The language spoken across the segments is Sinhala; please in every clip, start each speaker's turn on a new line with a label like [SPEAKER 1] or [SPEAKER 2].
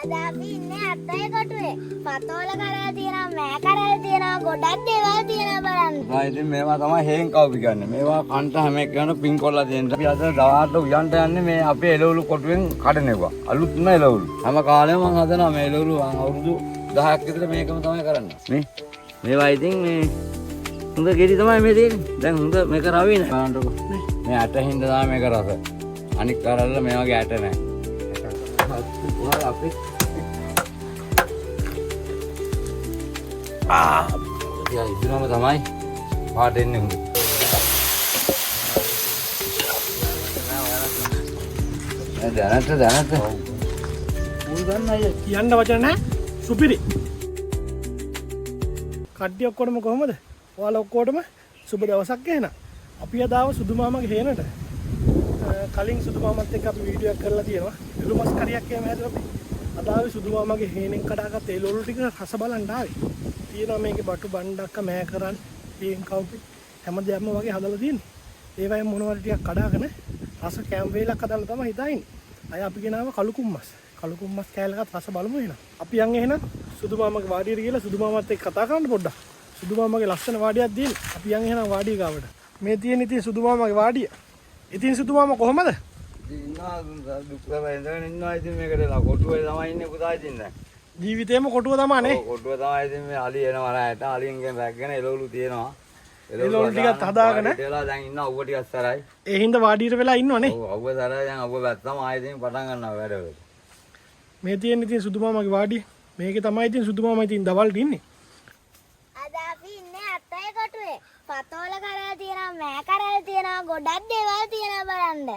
[SPEAKER 1] අද අපි ඉන්නේ අත්තේ කොටුවේ. පතෝල කරලා තියෙනවා, මෑ කරලා තියෙනවා, ගොඩක් දේවල් තියෙනවා බලන්න.
[SPEAKER 2] ඉතින් මේවා තමයි හේන් කවුපි ගන්න. මේවා කන්ට හැම එකම පින් කොල්ලා දෙන්න. අපි අද දවල්ට උයන්ට යන්නේ මේ අපේ එළවලු කොටුවෙන් කඩනෙවුවා. අලුත්ම එළවලු. හැම කාලෙම මම හදනවා මේ එළවලු අවුරුදු 10ක් විතර මේකම තමයි කරන්නේ. මේවා ඉතින් මේ හොඳ ගෙඩි තමයි මේ තියෙන්නේ. දැන් හොඳ මේක රවි නෑ. බලන්නකො. මේ ඇට හින්දා තමයි මේක රස. අනික් කරල්ල මේ වගේ ඇට නෑ. අපි ඉදිරියම තමයි පාට එන්නේ හොඳ. දැනට
[SPEAKER 3] මුල් ගන්න අය කියන්න වචන නැහැ. සුපිරි. කඩ්ඩිය ඔක්කොටම කොහමද? ඔයාලා ඔක්කොටම සුබ දවසක් එහෙනම්. අපි අද ආව සුදු මාමගේ හේනට. කලින් සුදු මාමත් එක්ක අපි වීඩියෝ එකක් කරලා තියෙනවා. එළු මස් කරියක් එහෙම හැදුවා අපි. අද ආවේ සුදු මාමගේ හේනෙන් කඩාගත්ත එළවලු ටික රස බලන්න ආවේ. තියෙනවා මේකේ බටු බණ්ඩක්ක මෑ කරන් හේන් කවුපි හැමදේම වගේ හදලා තියෙන්නේ. ඒවයින් මොනවද ටිකක් කඩාගෙන රස කැම් වේලක් හදන්න තමයි හිතන්නේ. අය අපි ගෙනාව කළු කුම්මස්. කළු කුම්මස් කෑල්ලකට රස බලමු එහෙනම්. අපි යන් එහෙනම් සුදු මාමගේ වාඩියට ගිහලා සුදු මාමත් එක්ක කතා කරන්න පොඩ්ඩක්. සුදු මාමගේ ලස්සන වාඩියක් දෙන්න. අපි යන් එහෙනම් වාඩිය ගාවට. මේ තියෙන ඉතින් සුදු මාමගේ වාඩිය. ඉතින් සුදු මාම කොහමද?
[SPEAKER 2] ඉන්නවා දුක් වෙලා ඉඳගෙන ඉන්නවා ඉතින් මේකට කොටුවේ තමයි ඉන්නේ පුතා ඉතින් දැන්.
[SPEAKER 3] ජීවිතේම කොටුව තමයි නේ.
[SPEAKER 2] ඔව් කොටුව තමයි ඉතින් මේ අලි එනවා රැයට අලියන්ගෙන් රැගෙන එළවලු තියෙනවා.
[SPEAKER 3] එළවලු ටිකත් හදාගෙන
[SPEAKER 2] ඒලා දැන් ඉන්න අවුව ටිකක් සරයි.
[SPEAKER 3] ඒ හින්දා වාඩියට වෙලා ඉන්නවනේ.
[SPEAKER 2] ඔව් අවුව සරයි දැන් අවුව වැත්තම ආයෙත් ඉතින් පටන් ගන්නවා වැඩවල.
[SPEAKER 3] මේ තියෙන ඉතින් සුදු මාමගේ වාඩිය. මේකේ තමයි ඉතින් සුදු මාමා ඉතින් දවල්ට ඉන්නේ.
[SPEAKER 1] අද අපි ඉන්නේ අත්තේ කොටුවේ. පතෝල කරලා තියෙනවා, මෑ කරලා තියෙනවා, ගොඩක් දේවල් තියෙනවා බලන්න.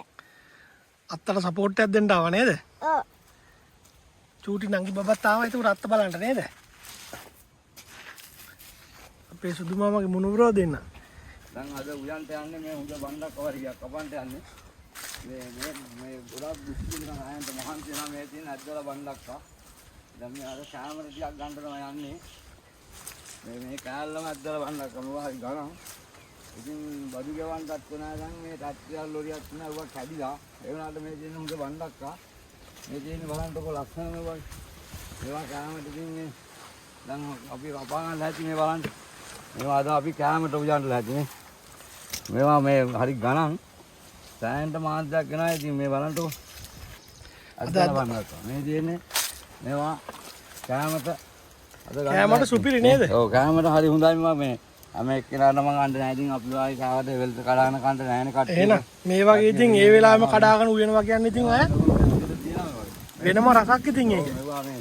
[SPEAKER 3] අත්තට සපෝට් එකක් දෙන්න ආව නේද?
[SPEAKER 1] ඔව්.
[SPEAKER 3] චූටි නංගි බබත් ආවා ඒක රත්ත බලන්න නේද? අපේ සුදු මාමගේ මුණුබරෝ දෙන්න.
[SPEAKER 2] දැන් අද උයන්ට යන්නේ මේ හොඳ බණ්ඩක් කවරියක් කපන්ට යන්නේ. මේ ගොඩක් දුක්ඛින ආයන්ත මහන්සි වෙනා මේ තියෙන අද්දලා බණ්ඩක් ආ. දැන් මේ අර කැමර ටිකක් ගන්න තමයි යන්නේ. මේ කෑල්ලම අද්දලා බණ්ඩක් කරනවා හරි ගණන්. ඉතින් බඩු ගෙවන්නත් කොනා දැන් මේ ටැක්ටර් ලොරියක් තුනක් කැඩිලා ඒ වුණාට මේ තියෙන හොඳ බණ්ඩක් ආ. මේ තියෙන බලන්නකො ලස්සනම වගේ. මේවා කෑමට ඉතින් මේ දැන් අපි කපා ගන්න හැටි මේ බලන්න. මේවා අද අපි කෑමට උයන්ට හැටි මේවා මේ හරි ගණන් සෑහෙන්න මාත්‍යක් වෙනවා ඉතින් මේ බලන්නකො. අද බලන්නකො. මේ තියෙන්නේ මේවා කෑමට අද
[SPEAKER 3] කෑමට සුපිරි නේද?
[SPEAKER 2] ඔව් කෑමට හරි හොඳයි මේ හැම එක්කෙනාට මම ගන්න නැහැ ඉතින් අපි ආයි කාවට වෙල්ට කඩාගෙන කන්න නැහැනේ කට්ටිය.
[SPEAKER 3] එහෙනම් මේ වගේ ඉතින් ඒ වෙලාවෙම කඩාගෙන උයනවා කියන්නේ ඉතින් අය වෙනම රසක් ඉතින් ඒක.
[SPEAKER 2] මේවා මේ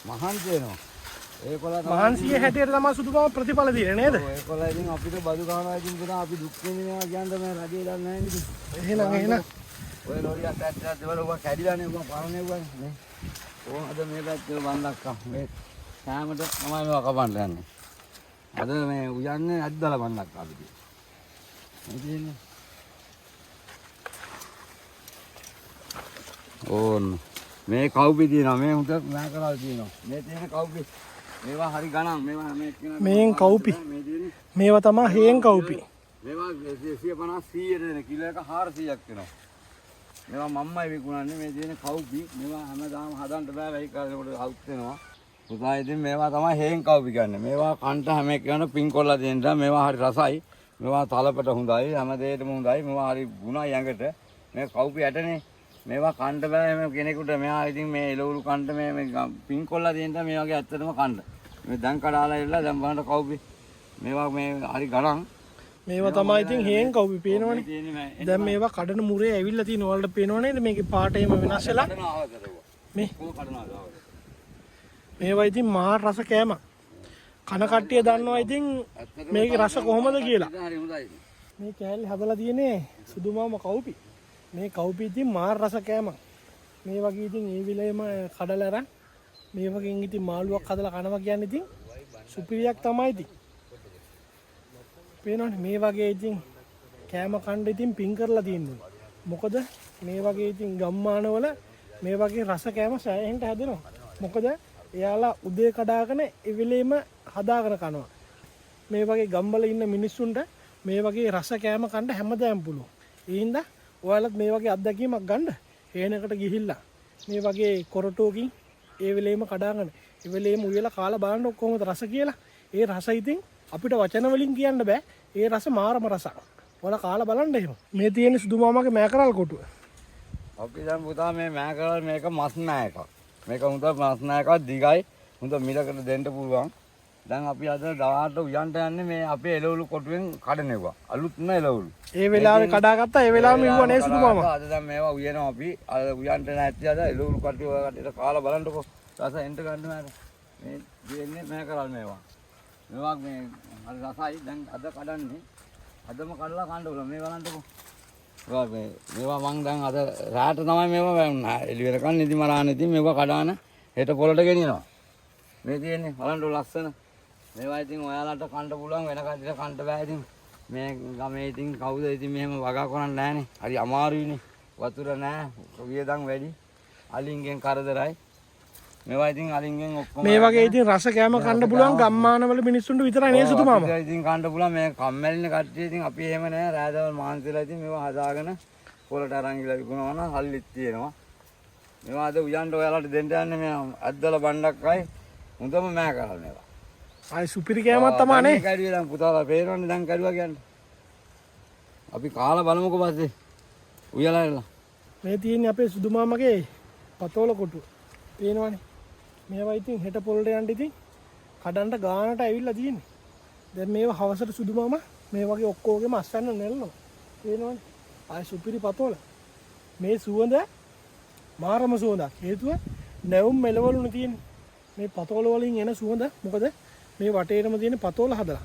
[SPEAKER 2] මහන්සි වෙනවා. ඒකොල්ල
[SPEAKER 3] මහන්සිය හැටියට තමයි සුදු මාම ප්‍රතිඵල දෙන්නේ නේද?
[SPEAKER 2] ඒකොල්ල ඉතින් අපිට බදු ගන්නවා ඉතින් පුතා අපි දුක් විඳිනවා කියන්නේ මේ රජේ දන්නේ නැහැ නේද?
[SPEAKER 3] එහෙනම්
[SPEAKER 2] ඔය ලෝරියක් ඇත්තට දේවල් ඔබ කැඩිලානේ ඔබ පාරනේ වුණා නේ. ඕන අද මේ පැත්තේ බණ්ඩක් මේ කෑමට තමයි මේවා කපන්න යන්නේ. අද මේ උයන්නේ ඇද්දලා බණ්ඩක් අපිට. මේ තියෙන්නේ. ඕන මේ කවුපි තියෙනවා මේ හුඟක් මෑ කරලා තියෙනවා. මේ තියෙන කවුපි මේවා හරි ගණන් මේවා හැම එක්කෙනා
[SPEAKER 3] මේන් කවුපි.
[SPEAKER 2] මේ තියෙන්නේ
[SPEAKER 3] මේවා තමයි හේන් කවුපි.
[SPEAKER 2] මේවා 150 100 දෙන කිලෝ එක 400ක් වෙනවා. මේවා මම්මයි විකුණන්නේ මේ තියෙන කවුපි මේවා හැමදාම හදන්න බෑ වෙයි කාලේකට අවුත් වෙනවා. පුතා ඉතින් මේවා තමයි හේන් කවුපි ගන්න. මේවා කන්ට හැම එකම පින් කොල්ලා දෙන්න මේවා හරි රසයි. මේවා තලපට හොඳයි හැම දෙයකටම හොඳයි. මේවා හරි ගුණයි ඇඟට. මේ කවුපි ඇටනේ මේවා කන්න බෑ මේ කෙනෙකුට මෙහා ඉතින් මේ එළවලු කන්න මේ පින් කොල්ලා දෙන්න මේ වගේ ඇත්තටම කන්න. මේ දැන් කඩාලා ඉල්ලලා දැන් බලන්න කවුපි මේවා මේ හරි ගණන්
[SPEAKER 3] මේවා තමයි ඉතින් හේන් කවුපි පේනවනේ. දැන් මේවා කඩන මුරේ ඇවිල්ලා තියෙන වලට පේනව නේද මේකේ පාට එහෙම වෙනස් වෙලා. මේ මේවා ඉතින් මහා රස කෑම. කන කට්ටිය දන්නවා ඉතින් මේකේ රස කොහොමද කියලා. මේ කෑල්ල හදලා තියෙන්නේ සුදු මාම කවුපි. මේ කවුපි ඉතින් මහා රස කෑම. මේ වගේ ඉතින් ඒ විලේම කඩලා අරන් මේ වගේ ඉතින් මාළුවක් හදලා කනවා කියන්නේ ඉතින් සුපිරියක් තමයි ඉතින්. පේනවනේ මේ වගේ ඉතින් කෑම කන්න ඉතින් පින් කරලා තියෙනවා. මොකද මේ වගේ ඉතින් ගම්මානවල මේ වගේ රස කෑම සෑහෙන්න හැදෙනවා. මොකද එයාලා උදේ කඩාගෙන එවිලෙම හදාගෙන කනවා. මේ වගේ ගම්වල ඉන්න මිනිස්සුන්ට මේ වගේ රස කෑම කන්න හැමදාම පුළුවන්. ඒ හින්දා ඔයාලත් මේ වගේ අත්දැකීමක් ගන්න හේනකට ගිහිල්ලා මේ වගේ කොරටුවකින් ඒ වෙලේම කඩාගෙන ඒ වෙලේම උයලා කාලා බලන්න කොහොමද රස කියලා. ඒ රස ඉතින් අපිට වචන වලින් කියන්න බෑ. ඒ රස මාරම රසක්. ඔයාලා කාලා බලන්න එහෙම. මේ තියෙන සුදු මාමාගේ මෑකරල් කොටුව.
[SPEAKER 2] අපි දැන් පුතා මේ මෑකරල් මේක මස් නෑ එකක්. මේක හොඳ මස් නෑ එකක් දිගයි. හොඳ මිලකට දෙන්න පුළුවන්. දැන් අපි අද දවල්ට උයන්ට යන්නේ මේ අපේ එළවලු කොටුවෙන් කඩනෙවුවා. අලුත් න එළවලු. ඒ
[SPEAKER 3] වෙලාවේ කඩාගත්තා. ඒ වෙලාවෙම ඉවුවා නේ සුදු මාමා.
[SPEAKER 2] අද දැන් මේවා උයනවා අපි. අද උයන්ට නැති අද එළවලු කට්ටියට කාලා බලන්නකෝ. රස එන්න ගන්න මෑර. මේ දෙන්නේ මෑකරල් මේවා. මේවා මේ හරි රසයි. දැන් අද කඩන්නේ. අදම කඩලා කන්න ඕන. මේ බලන්නකෝ. මේවා මං දැන් අද රාට තමයි මේවා එළි වෙනකන් නිදි මරාන ඉතින් මේවා කඩාන හෙට පොළට ගෙනියනවා. මේ තියෙන්නේ බලන්න ලස්සන. මේවා ඉතින් ඔයාලට කන්න පුළුවන් වෙන කඩේට කන්න බෑ ඉතින්. මේ ගමේ ඉතින් කවුද ඉතින් මෙහෙම වගා කරන්නේ නැහනේ. හරි අමාරුයිනේ. වතුර නැහැ. වියදම් වැඩි. අලින්ගෙන් කරදරයි. මේවා ඉතින් අලින්ගෙන් ඔක්කොම
[SPEAKER 3] මේ වගේ ඉතින් රස කෑම කන්න පුළුවන් ගම්මානවල මිනිස්සුන්ට විතරයි නේ සුදු මාමා.
[SPEAKER 2] ඉතින් කන්න පුළුවන් මේ කම්මැලිනේ කට්ටිය ඉතින් අපි එහෙම නෑ රෑදවල් මාන්සිලා ඉතින් මේවා හදාගෙන පොළට අරන් ගිහලා විකුණනවා නම් හල්ලිත් තියෙනවා. මේවා අද උයන්ට ඔයාලට දෙන්න යන්නේ මේ අද්දල බණ්ඩක්කයි හොඳම මෑකරල් මේවා.
[SPEAKER 3] ආයි සුපිරි කෑමක් තමයි නේ.
[SPEAKER 2] කැඩුවේ දැන් පුතාලා පේනවනේ දැන් කැඩුවා කියන්නේ. අපි කාලා බලමුකෝ පස්සේ. උයලා ඉන්න.
[SPEAKER 3] මේ තියෙන්නේ අපේ සුදු මාමාගේ පතෝල කොටුව. පේනවනේ. මේවා ඉතින් හෙට පොළට යන්න ඉතින් කඩන්න ගානට ඇවිල්ලා තියෙන්නේ. දැන් මේවා හවසට සුදු මාමා මේ වගේ ඔක්කොගෙම අස්සන්න නෙල්නවා. පේනවනේ. ආයි සුපිරි පතෝල. මේ සුවඳ මාරම සුවඳක්. හේතුව නැවුම් මෙලවලුනේ තියෙන්නේ. මේ පතෝල වලින් එන සුවඳ මොකද මේ වටේටම තියෙන පතෝල හදලා.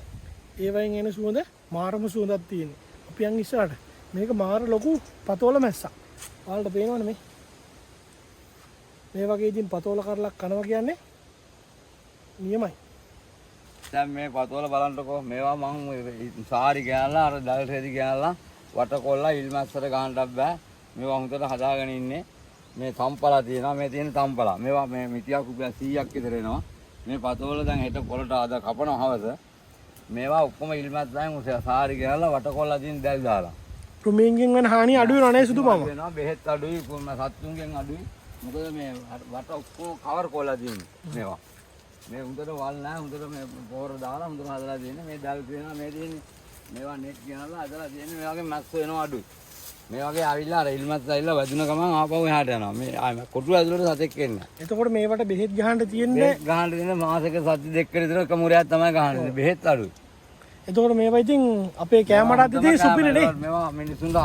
[SPEAKER 3] ඒ වයින් එන සුවඳ මාරම සුවඳක් තියෙන්නේ. අපි යන් ඉස්සරහට මේක මාර ලොකු පතෝල මැස්සක්. ඔයාලට පේනවනේ මේ. මේ වගේ ඉතින් පතෝල කරලක් කනවා කියන්නේ නියමයි.
[SPEAKER 2] දැන් මේ පතෝල බලන්නකෝ මේවා මං සාරි ගෑනලා අර දල් රෙදි ගෑනලා වටකොල්ලා ඉල්මැස්සට ගහන්නත් බෑ. මේවා හොඳට හදාගෙන ඉන්නේ. මේ තම්පලා තියෙනවා මේ තියෙන තම්පලා. මේවා මේ මිටියක් රුපියල් 100ක් විතර එනවා. මේ පතෝල දැන් හෙට පොළට ආද කපනවා හවස. මේවා ඔක්කොම ඉල්මැස්සෙන් උස සාරි ගෑනලා වටකොල්ලා තියෙන දැල් දාලා.
[SPEAKER 3] කෘමීන්ගෙන් වෙන හානිය අඩු වෙනවා නේ සුදු මාමා.
[SPEAKER 2] වෙනවා බෙහෙත් අඩුයි සත්තුන්ගෙන් අඩුයි. මොකද මේ වට ඔක්කොම කවර් කොලා තියෙන්නේ මේවා. මේ හොඳට වල් නැහැ හොඳට මේ පොර දාලා හොඳට හදලා තියෙන්නේ. මේ දැල් තියෙනවා මේ තියෙන්නේ. මේවා නෙට් ගනනලා හදලා තියෙන්නේ. මේ වගේ මැස්සෝ එනවා අඩුයි. මේ වගේ ආවිල්ලා අර ඉල්මත් ඇවිල්ලා වැදුන ගමන් ආපහු එහාට යනවා. මේ ආ කොටුව ඇතුළට සතෙක් එන්නේ.
[SPEAKER 3] එතකොට මේවට බෙහෙත් ගහන්න තියෙන්නේ
[SPEAKER 2] ගහන්න තියෙන මාසෙක සති දෙකකට විතර එක මුරයක් තමයි ගහන්නේ. බෙහෙත් අඩුයි.
[SPEAKER 3] එතකොට මේවා ඉතින් අපේ කෑමටත් ඉතින් සුපිරි නේ.
[SPEAKER 2] මේවා මිනිසුන්ට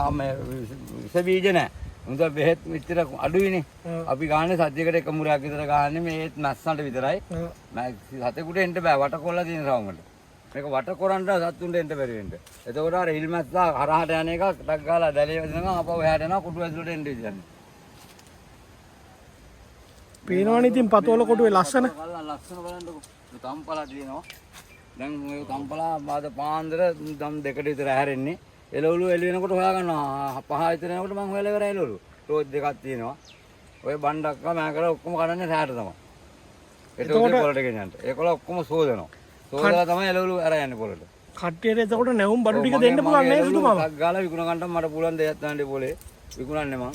[SPEAKER 2] විස බීජ නැහැ. හොඳ බෙහෙත් විතර අඩුයිනේ. අපි ගාන්නේ සතියකට එක මුරයක් විතර ගාන්නේ මේත් මැස්සන්ට විතරයි. සතෙකුට එන්න බෑ වටකොල්ල තියෙන රවුමට. මේක වටකොරන්ට සතුන්ට එන්න බැරි වෙන්න. එතකොට අර ඉල්මැස්සා හරහාට යන එක ටක් ගාලා දැලිය වෙනවා ආපහු එහාට යනවා කොටුව ඇතුළට එන්න ඉන්නේ.
[SPEAKER 3] පේනවනේ ඉතින් පතෝල කොටුවේ ලස්සන.
[SPEAKER 2] ලස්සන බලන්නකෝ. තම්පලා තියෙනවා. දැන් මේ තම්පලා බාද පාන්දර දම් දෙකට විතර හැරෙන්නේ. එළවලු එළි වෙනකොට හොයාගන්නවා 5 විතර යනකොට මම හොයලා ඉවරයි එළවලු. රෝජ් දෙකක් තියෙනවා. ඔය බණ්ඩක්කා මම කරලා ඔක්කොම කඩන්නේ රැහැට තමයි. එතකොට පොළට ගෙනියන්න. ඒකල ඔක්කොම සෝදනවා. සෝදලා තමයි එළවලු අර යන්නේ පොළට.
[SPEAKER 3] කට්ටියට එතකොට නැවුම් බඩු ටික දෙන්න පුළුවන් නේද සුදු මාමා?
[SPEAKER 2] ටක් ගාලා විකුණ ගන්නට මට පුළුවන් දෙයක් ගන්න පොලේ. විකුණන්නේ මං.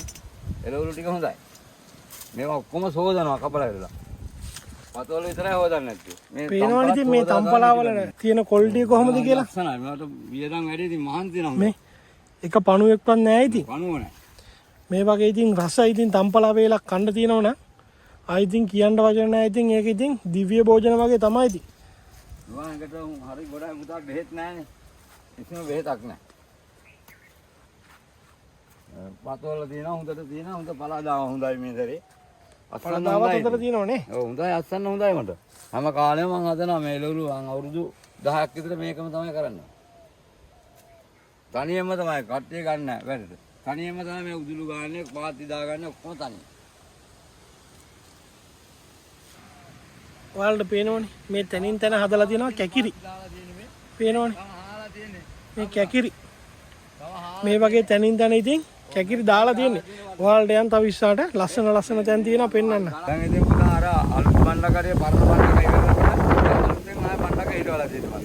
[SPEAKER 2] එළවලු ටික හොඳයි. මේවා ඔක්කොම සෝදනවා කපලා ඉරලා. පතෝල විතරයි හොදන්නේ නැත්තේ. මේ
[SPEAKER 3] පේනවනේ ඉතින් මේ තම්පලා වල තියෙන කොල්ටි කොහොමද කියලා.
[SPEAKER 2] ලස්සනයි. මේකට වියදම් වැඩි ඉතින් මහන්සි වෙනවා.
[SPEAKER 3] මේ එක පණුවෙක්වත් නැහැ ඉතින්.
[SPEAKER 2] පණුව නැහැ.
[SPEAKER 3] මේ වගේ ඉතින් රස ඉතින් තම්පලා වේලක් කන්න තියෙනවනම් ආයි ඉතින් කියන්න වචන නැහැ ඉතින් ඒක ඉතින් දිව්‍ය භෝජන වගේ තමයි ඉතින්.
[SPEAKER 2] වාහකට හරි ගොඩක් පුතා බෙහෙත් නැහැනේ. කිසිම බෙහෙතක් නැහැ. පතෝල තියෙනවා හොඳට තියෙනවා හොඳ පළදාව හොඳයි මේ දරේ. අස්සන්න
[SPEAKER 3] හොඳට තියෙනවනේ.
[SPEAKER 2] ඔව් හොඳයි අස්සන්න හොඳයි මට. හැම කාලෙම මම හදනවා මේ එළවලු අවුරුදු 10ක් විතර මේකම තමයි කරන්නේ. තනියම තමයි කට්ටිය ගන්න වැඩට. තනියම තමයි මේ උදුළු ගාන්නේ පාත්ති දාගන්නේ ඔක්කොම තනියම.
[SPEAKER 3] ඔයාලට පේනවනේ මේ තනින් තන හදලා තියෙනවා කැකිරි. පේනවනේ. මේ කැකිරි. මේ වගේ තනින් තන ඉතින් කැකිරි දාලා තියෙන්නේ. ඔයාලට යන් තව ඉස්සරහට ලස්සන තැන් තියෙනවා පෙන්වන්න.
[SPEAKER 2] දැන් ඉතින් පුතා අර අලුත් බණ්ඩකරිය පරණ බණ්ඩක ඉවරනකොට අලුතෙන් ආය බණ්ඩක හිටවලා තියෙනවා.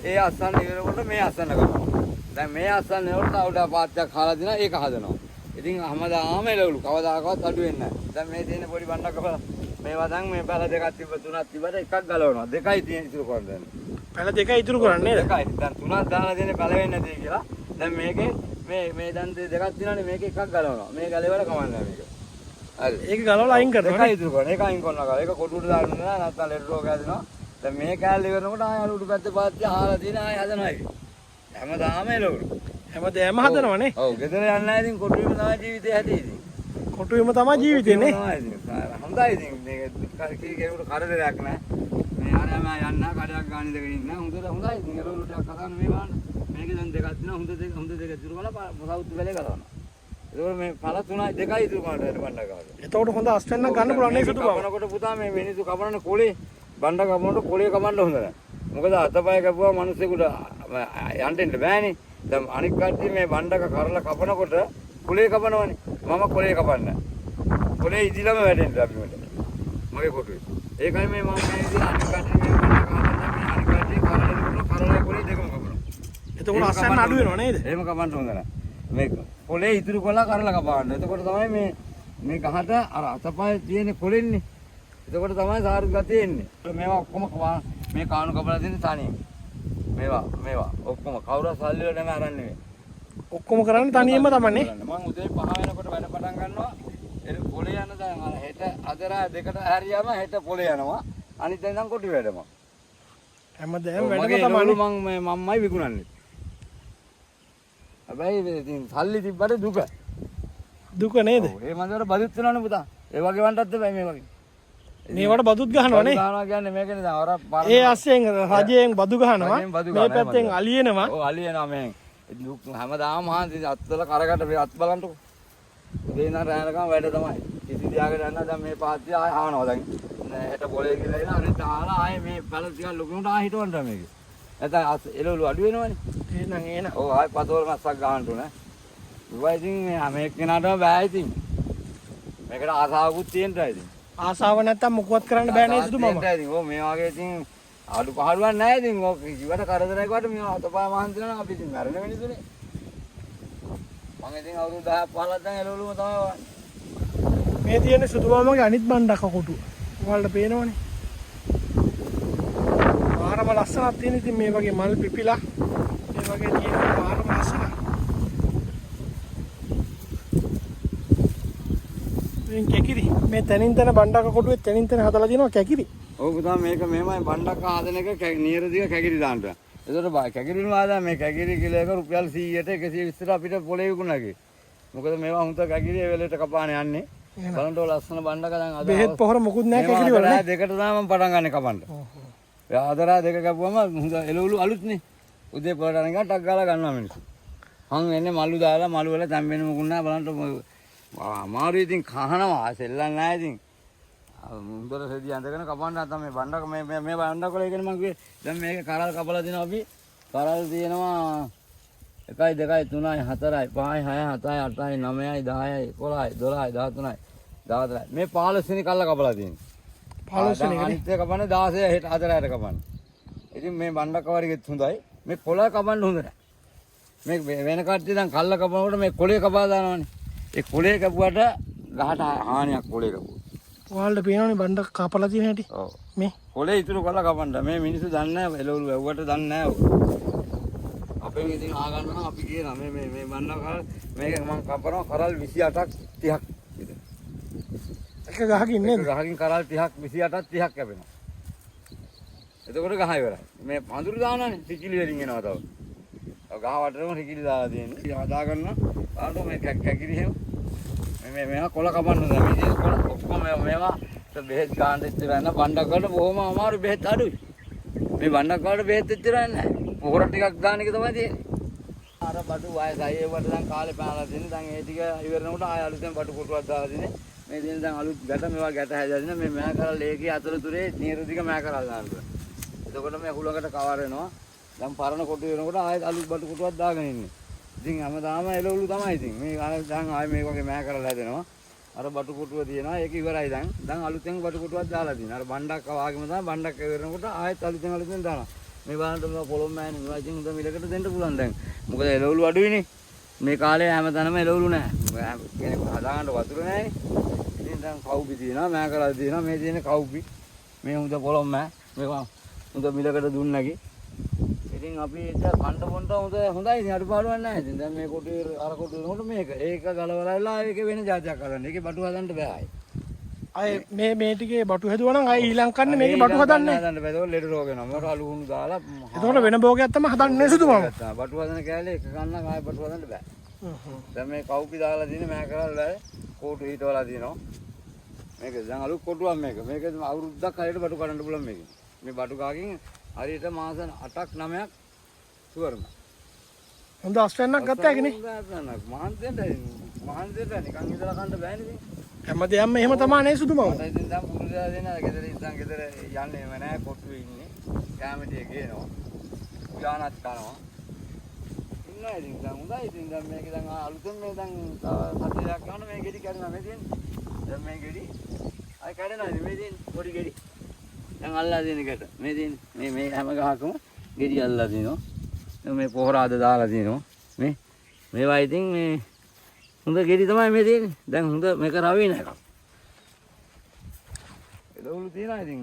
[SPEAKER 2] ඒ අස්සන්න ඉවරනකොට මේ අස්සන්න කරනවා. දැන් මේ අස්සන්න වලට අවුඩ පාත්‍යක් හාලා දිනා ඒක හදනවා. ඉතින් හැමදාම එළවලු කවදාකවත් අඩු වෙන්නේ නැහැ. දැන් මේ තියෙන පොඩි බණ්ඩක බලන්න. මේවා දැන් මේ පැල දෙකක් තිබ්බ තුනක් තිබ්බට එකක් ගලවනවා. දෙකයි තියෙන ඉතුරු කරන්නේ.
[SPEAKER 3] පැල දෙක ඉතුරු කරන්නේ නේද?
[SPEAKER 2] දෙකයි. දැන් තුනක් දාලා දෙන්නේ පැල වෙන්නේ නැති කියලා. දැන් මේකේ මේ දැන් දෙකක් තියෙනවානේ මේකේ එකක් ගලවනවා. මේ ගලවල කමන්නේ මේක. හරි.
[SPEAKER 3] ඒක ගලවලා අයින් කරනවා.
[SPEAKER 2] දෙකයි ඉතුරු කරනවා. ඒක අයින් කරනවා. ඒක කොටුවට දාන්න නෑ නැත්නම් ලෙඩ රෝග හැදෙනවා. දැන් මේ කෑල්ල ඉවරනකොට ආය අලුඩු පැත්තේ පාත්‍ය හාලා තියෙන ආය හදනවා ඒක. හැමදාම එළවලු.
[SPEAKER 3] හැමදේම හදනවනේ.
[SPEAKER 2] ඔව් ගෙදර යන්නේ නැහැ ඉතින් කොටුවෙම තමයි ජීවිතේ හැදෙන්නේ.
[SPEAKER 3] කොටුවෙම තමයි ජීවිතේ නේ.
[SPEAKER 2] හොඳයි ඉතින් මේක කීකේකට කරදරයක් නැහැ. මේ ආරම යන්න කඩයක් ගාන ඉඳගෙන ඉන්න හොඳයි ඉතින් එළවලු ටිකක් කතාන මේ වань. මේකේ දැන් දෙකක් තියෙනවා හොඳ දෙක ඉතුරු කරලා සවුත් වෙලේ කරනවා. ඒකෝර මේ පළ තුනයි දෙකයි ඉතුරු කරන්න බණ්ඩ ගාව.
[SPEAKER 3] එතකොට හොඳ අස්වැන්නක් ගන්න පුළුවන් නේ සුදු බව.
[SPEAKER 2] කපනකොට පුතා මේ මිනිස්සු කපනනේ කොලේ බණ්ඩ කපනකොට කොලේ කපන්න හොඳ නැහැ. මොකද අතපය කපුවා මිනිස්සුන්ට යන්න බෑනේ. දැන් අනික් කට්ටිය මේ බණ්ඩක කරලා කපනකොට කොලේ කපනවනේ. මම කොලේ කපන්නේ. කොලේ ඉදිලම වැටෙන්න අපි මට. මගේ කොටුවේ. ඒකයි මේ මම මේ ඉතින් අනික් කට්ටිය මේ බණ්ඩක කපනවා මේ අනික් කට්ටිය කරලා කොලේ දෙකම කපනවා.
[SPEAKER 3] එතකොට අස්වැන්න අඩු වෙනව නේද?
[SPEAKER 2] එහෙම කපන්න හොඳ නැහැ. මේ කොලේ ඉතුරු කොලා කරලා කපන්න. එතකොට තමයි මේ ගහට අර අතපය තියෙන කොලෙන්නේ. එතකොට තමයි සාරු ගතිය එන්නේ. මේවා ඔක්කොම මේ කාණු කපලා තියෙන තනියෙන්. මේවා ඔක්කොම කවුරු සල්ලි වල නැම අරන් නෙවෙයි.
[SPEAKER 3] ඔක්කොම කරන්නේ තනියම තමන්නේ.
[SPEAKER 2] මම උදේ 5 වෙනකොට වැඩ පටන් ගන්නවා. ඒ පොලේ යන දැන් අර හෙට අදරා දෙකට හැරියාම හෙට පොලේ යනවා. අනිත් දැන් නම් කොටි වැඩම.
[SPEAKER 3] හැමදේම වැඩම
[SPEAKER 2] තමයි. මමයි විකුණන්නේ. හැබැයි ඉතින් සල්ලි තිබ්බට
[SPEAKER 3] දුක නේද?
[SPEAKER 2] ඔව් ඒ මන්දර බදුත් වෙනවනේ පුතා. ඒ වගේ වන්ටත් බෑ මේ වගේ.
[SPEAKER 3] මේවට බදුත් ගහනවා නේ.
[SPEAKER 2] ගහනවා කියන්නේ මේකනේ දැන් අර
[SPEAKER 3] ඒ අස්සෙන් රජයෙන් බදු ගහනවා. මේ පැත්තෙන් අලියනවා.
[SPEAKER 2] ඔව් අලියනවා මේ. හැමදාම මහන්සි අත්වල කරකට මේ අත් බලන්නකො. උදේ ඉඳන් රැනකම් වැඩ තමයි. කිසි දියාකට යන්න දැන් මේ පාත්‍ය ආය ආනවා දැන්. හෙට පොලේ ගිහලා ඉන්න අනිත් ආලා ආයේ මේ පැල ටිකක් ලොකුනට ආ හිටවන්න මේක. නැත්නම් එළවලු අඩු වෙනවනේ. එහෙනම් ඔව් ආයේ පතෝල මස්සක් ගහන්න උනේ. ඌවා ඉතින් මේක කෙනාටම බෑ ඉතින්. මේකට ආසාවකුත් තියෙනවා ඉතින්.
[SPEAKER 3] ආසාව නැත්තම් මොකවත් කරන්න බෑ නේද සුදු මම.
[SPEAKER 2] ඔව් මේ වගේ ඉතින් අඩු පහළුවක් නැහැ ඉතින්. ඔක කිවට කරදරයක් වට මේ අතපය මහන්සි වෙනවා අපි ඉතින් මැරෙන මිනිස්සුනේ. මම ඉතින් අවුරුදු 10ක් 15ක් දැන් එළවලුම තමයි වන්නේ.
[SPEAKER 3] මේ තියෙන සුදු මමගේ අනිත් බණ්ඩක කොටුව. ඔයාලට පේනවනේ. පාරම ලස්සනක් තියෙන ඉතින් මේ වගේ මල් පිපිලා මේ වගේ තියෙන පාරම ලස්සනක්. කැකිරි මේ තනින් තන බණ්ඩක කොටුවේ තනින් තන හදලා තියෙනවා කැකිරි.
[SPEAKER 2] ඔව් පුතා මේක මෙහෙමයි බණ්ඩක් හදන එක නියරදිග කැකිරි දාන්න. ඒකට කැකිරිනු ආදා මේ කැකිරි කිලෝ එක රුපියල් 100ට 120ට අපිට පොලේ විකුණනගේ. මොකද මේවා හුඟ කැකිරි ඒ වෙලේට කපාන යන්නේ. බලන්න ඔය ලස්සන බණ්ඩක දැන් අද
[SPEAKER 3] බෙහෙත් පොහොර මොකුත් නැහැ කැකිරි වල නේ.
[SPEAKER 2] දෙකට තමයි මම පටන් ගන්න කපන්න. ඔව්. ආදරා දෙක කපුවම හුඟ එළවලු අලුත්නේ. උදේ පොරට නිකන් ටක් ගාලා ගන්නවා මිනිස්සු. හං එන්නේ මලු දාලා මලු වල තැම්බෙන මොකුත් නැහැ බලන්න. අමාරු ඉතින් කහනවා සෙල්ලම් නැහැ ඉතින්. මුන්දර සෙදි ඇඳගෙන කපන්න නැත්නම් මේ බණ්ඩක මේ බණ්ඩක වල ඉගෙන මම කිව්වේ දැන් මේක කරල් කපලා දිනවා අපි. කරල් තියෙනවා 1 2 3 4 5 6 7 8 9 10 11 12 13 14 මේ 15 වෙනි කල්ල කපලා තියෙනවා. 15 වෙනි අනිත් එක කපන්නේ 16 හෙට 4ට කපන්නේ. ඉතින් මේ බණ්ඩක වරිගෙත් හොඳයි. මේ කොළ කපන්න හොඳ නැහැ. මේ වෙන කට්ටිය දැන් කල්ල කපනකොට මේ කොළේ කපා දානවනේ. ඒ කොළේ කපුවට ගහට හානියක් කොළේ කපුවා.
[SPEAKER 3] ඔයාලට පේනවනේ බණ්ඩක කපලා තියෙන හැටි.
[SPEAKER 2] ඔව්.
[SPEAKER 3] මේ
[SPEAKER 2] කොළේ ඉතුරු කරලා කපන්න. මේ මිනිස්සු දන්නේ නැහැ එළවලු වැව්වට දන්නේ නැහැ. අපේ ඉතින් ආගන්නවා අපි කියනවා මේ බණ්ඩක මේක මම කපනවා කරල් 28ක් 30ක් විතර.
[SPEAKER 3] එක ගහකින් නේද?
[SPEAKER 2] ගහකින් කරල් 30ක් 28ක් 30ක් කැපෙනවා. එතකොට ගහ ඉවරයි. මේ පඳුරු දානවානේ ටිකිලි වලින් එනවා තව. ගහ වටේම ටිකිලි දාලා තියෙන්නේ. හදා ගන්න. ආනෝ මේ කැකිරි හැම මේවා කොළ කපන්න ඕනේ. මේ කොළ ඔක්කොම මේවා බෙහෙත් ගන්න ඉස්සරහන බණ්ඩක් වලට බොහොම අමාරු බෙහෙත් අඩුයි. මේ බණ්ඩක් වලට බෙහෙත් ඉස්සරහ නැහැ. පොහොර ටිකක් දාන එක තමයි තියෙන්නේ. අර බඩු වයසයි ඒවට දැන් කාලේ පාලා දෙන්නේ. දැන් ඒ ටික ඉවරනකොට ආය අලුතෙන් බඩු කොටුවක් දාලා දෙන්නේ. මේ දින දැන් අලුත් ගැට මේවා ගැට හැදලා දෙන මේ මෑ කරල් ඒකේ අතරතුරේ නියරදිග මෑ කරල් දානවා. එතකොට මේ හුලඟට කවර වෙනවා. දැන් පරණ කොටු වෙනකොට ආයෙත් අලුත් බඩු කොටුවක් දාගෙන ඉන්නේ. ඉතින් හැමදාම එළවලු තමයි ඉතින්. මේ දැන් ආයෙ මේ වගේ මෑ කරලා හැදෙනවා. අර බඩු කොටුව තියෙනවා. ඒක ඉවරයි දැන්. දැන් අලුතෙන් බඩු කොටුවක් දාලා තියෙනවා. අර බණ්ඩක් වාගෙම තමයි බණ්ඩක් ඉවරනකොට ආයෙත් අලුතෙන් දානවා. මේ බලන්න මේ පොළොම් මෑනේ. මේවා ඉතින් හොඳ මිලකට දෙන්න පුළුවන් දැන්. මොකද එළවලු අඩුයිනේ. මේ කාලේ හැමතැනම එළවලු නැහැ. කෙනෙක් හදාගන්න වතුර නැහැනේ. ඉතින් දැන් කවුපි තියෙනවා මෑ කරලා තියෙනවා මේ තියෙන කවුපි මේ හුඳ පොළොම් මෑ මේවා හුඳ මිලකට දුන්නකි ඉතින් අපි ඒක කන්ට පොන්ට හොඳයි ඉතින් අඩුපාඩුවක් නැහැ ඉතින් දැන් මේ කොටේ අර කොටේ උනොත් මේක ඒක ගලවලා ඒක වෙන જાතියක් කරන්න ඒකේ බටු හදන්න බෑ
[SPEAKER 3] අය මේ ටිකේ බටු හැදුවා නම් අය ඊළඟ කන්නේ මේකේ බටු හදන්නේ
[SPEAKER 2] හදන්න බෑ ඒක ලෙඩ රෝග වෙනවා මොකද අලු හුණු දාලා
[SPEAKER 3] එතකොට වෙන භෝගයක් තමයි හදන්නේ සුදු මාම
[SPEAKER 2] බටු හදන කෑල්ල එක ගන්න ආයෙ බටු හදන්න බෑ දැන් මේ කවුපි දාලා තියෙන මෑ කරලා කෝටු හිටවලා තියෙනවා මේක දැන් අලු කොටුවක් මේක අවුරුද්දක් හරියට බටු කඩන්න පුළුවන් මේක මේ බටු කාගෙන් හරියට මාස 8ක් 9ක් සුවරම
[SPEAKER 3] හොඳ අස්වැන්නක් ගත්තා ඒකනේ
[SPEAKER 2] මහන්සියට නිකන් ඉඳලා කන්න බෑනේ ඉතින්
[SPEAKER 3] හැමදේම එහෙම තමයි නේ සුදු මාම
[SPEAKER 2] මට ඉතින් දැන් පුරුදු දෙන ගෙදර ඉඳන් ගෙදර යන්නේ එම නෑ කොටුවේ ඉන්නේ කැමටිය ගේනවා උයානත් කරනවා ඉන්නවා ඉතින් දැන් හොඳයි ඉතින් දැන් මේක දැන් අලුතෙන් මේ දැන් සතියක් ගන්න මේ ගෙඩි කැඩෙනවා මේ තියෙන්නේ දැන් මේ ගෙඩි අය කැඩෙනවා මේ තියෙන්නේ පොඩි ගෙඩි දැන් අල්ලලා තියෙන එකට මේ තියෙන්නේ මේ හැම ගහකම ගෙඩි අල්ලලා තිනවා මේ පොහොර ආද දාලා තිනවා මේවා ඉතින් මේ හොඳ ගෙඩි තමයි මේ තියෙන්නේ දැන් හොඳ මේක රවි නෑ එකක් එළවලු තියනවා ඉතින්